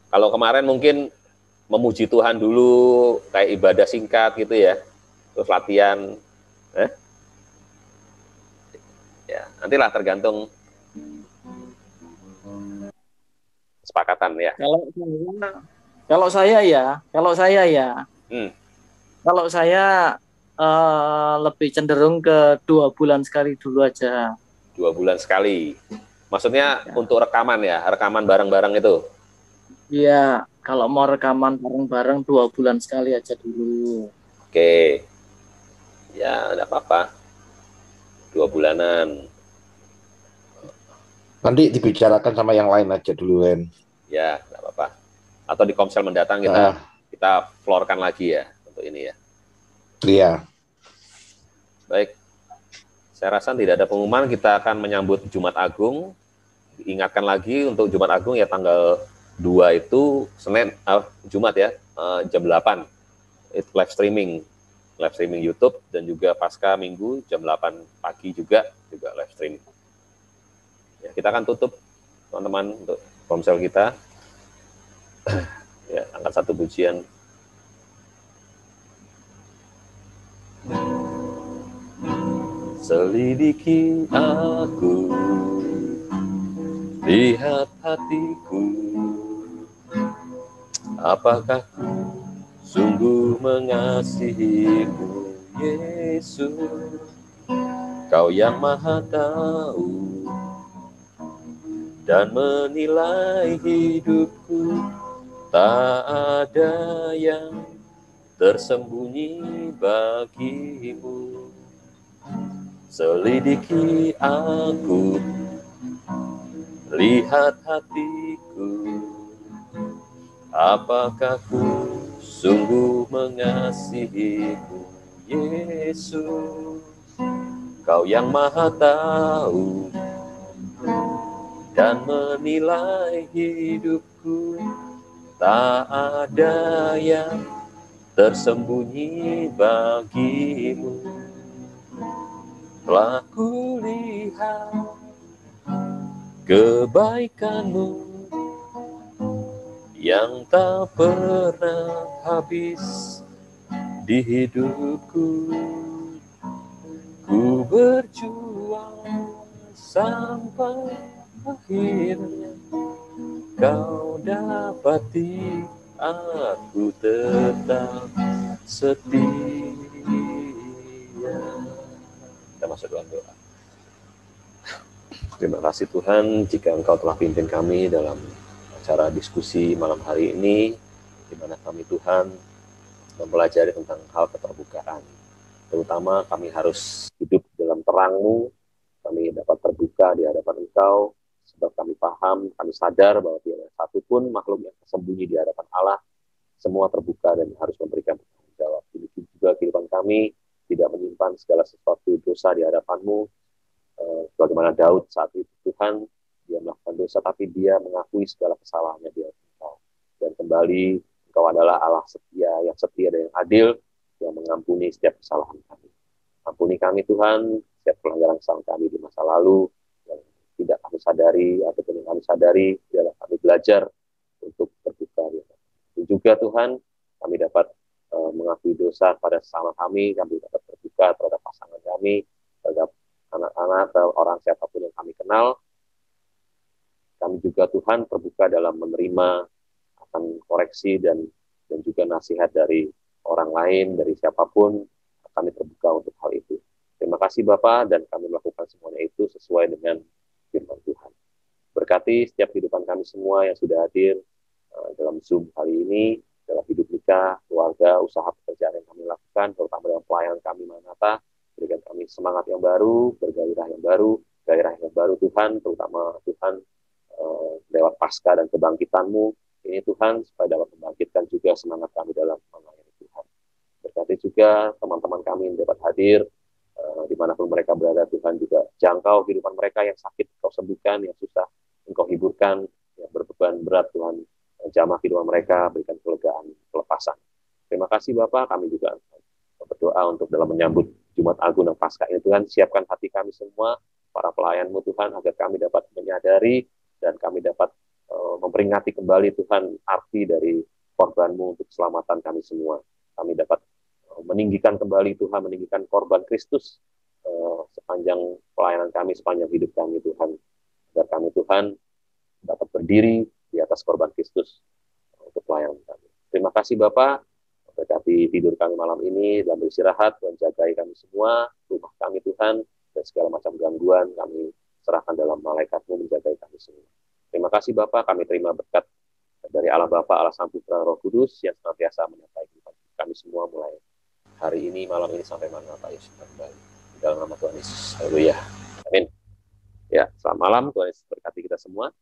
Kalau kemarin mungkin memuji Tuhan dulu, kayak ibadah singkat gitu ya. Terus latihan. Ya, nantilah tergantung kesepakatan ya. Kalau saya lebih cenderung ke 2 bulan sekali dulu aja. 2 bulan sekali. Maksudnya ya, untuk rekaman ya, rekaman bareng-bareng itu? Iya, kalau mau rekaman bareng-bareng 2 bulan sekali aja dulu. Oke. Ya, enggak apa-apa. 2 bulanan. Nanti dibicarakan sama yang lain aja dulu, Ren. Ya, enggak apa-apa. Atau di Komsel mendatang kita floorkan lagi ya untuk ini ya. Iya. Baik. Saya rasa tidak ada pengumuman, kita akan menyambut Jumat Agung. Diingatkan lagi untuk Jumat Agung ya tanggal 2 itu Jumat ya, jam 8. Itu live streaming YouTube dan juga pasca Minggu jam 8 pagi juga live streaming. Ya, kita akan tutup teman-teman untuk Komsel kita. Ya, angkat 1 pujian. Selidiki aku, lihat hatiku, apakah ku sungguh mengasihimu, Yesus, Kau yang Maha Tahu dan menilai hidupku, tak ada yang tersembunyi bagimu. Selidiki aku, lihat hatiku, apakah ku sungguh mengasihimu, Yesus, Kau yang Maha Tahu dan menilai hidupku, tak ada yang tersembunyi bagimu. Telah kulihat kebaikan-Mu yang tak pernah habis di hidupku. Ku berjuang sampai akhirnya Kau dapati aku tetap setia. Kita masuk dalam doa. Terima kasih Tuhan jika Engkau telah pimpin kami dalam acara diskusi malam hari ini, di mana kami Tuhan mempelajari tentang hal keterbukaan. Terutama kami harus hidup dalam terang-Mu, kami dapat terbuka di hadapan Engkau, sebab kami paham, kami sadar bahwa tidak ada satupun makhluk yang tersembunyi di hadapan Allah, semua terbuka dan harus memberikan tanggung jawab. Demikian juga kehidupan kami, tidak menyimpan segala sesuatu dosa di hadapan-Mu, bagaimana Daud saat itu Tuhan, dia melakukan dosa, tapi dia mengakui segala kesalahannya di hadapan Engkau. Dan kembali, Engkau adalah Allah setia, yang setia dan yang adil, yang mengampuni setiap kesalahan kami. Ampuni kami Tuhan, setiap pelanggaran kesalahan kami di masa lalu, yang tidak kami sadari, ataupun yang kami sadari, biarlah kami belajar untuk terbuka. Dan juga Tuhan, kami dapat mengakui dosa pada sesama kami dapat terbuka terhadap pasangan kami, terhadap anak-anak atau orang siapapun yang kami kenal. Kami juga Tuhan terbuka dalam menerima akan koreksi dan juga nasihat dari orang lain, dari siapapun, kami terbuka untuk hal itu. Terima kasih Bapak, dan kami melakukan semuanya itu sesuai dengan firman Tuhan. Berkati setiap kehidupan kami semua yang sudah hadir dalam Zoom kali ini, dalam hidup nikah, keluarga, usaha pekerjaan yang kami lakukan, terutama dalam pelayanan kami Maranatha. Berikan kami semangat yang baru, gairah yang baru Tuhan, terutama Tuhan lewat pasca dan kebangkitan-Mu ini Tuhan, supaya dapat membangkitkan juga semangat kami dalam melayani Tuhan. Berkati juga teman-teman kami yang dapat hadir dimanapun mereka berada, Tuhan juga jangkau kehidupan mereka yang sakit, Engkau sembuhkan, yang susah Engkau hiburkan, yang berbeban berat Tuhan, jamah kehidupan mereka, berikan kelegaan, kelepasan. Terima kasih Bapak, kami juga berdoa untuk dalam menyambut Jumat Agung dan Paskah ini Tuhan, siapkan hati kami semua, para pelayan-Mu Tuhan, agar kami dapat menyadari dan kami dapat memperingati kembali Tuhan arti dari korban-Mu untuk keselamatan kami semua. Kami dapat meninggikan kembali Tuhan, meninggikan korban Kristus sepanjang pelayanan kami, sepanjang hidup kami Tuhan, agar kami Tuhan dapat berdiri di atas korban Kristus untuk pelayanan kami. Terima kasih Bapak, berkati tidur kami malam ini, dalam beristirahat, Tuhan jagai kami semua, rumah kami Tuhan, dan segala macam gangguan kami serahkan dalam malaikat-Mu menjagai kami semua. Terima kasih Bapak, kami terima berkat dari Allah Bapa, Allah Sang Putra, Roh Kudus yang senantiasa menyertai kami semua mulai hari ini, malam ini sampai Maranatha Yesus kembali. Di dalam nama Tuhan Yesus. Haleluya. Amin. Ya, selamat malam. Tuhan Yesus berkati kita semua.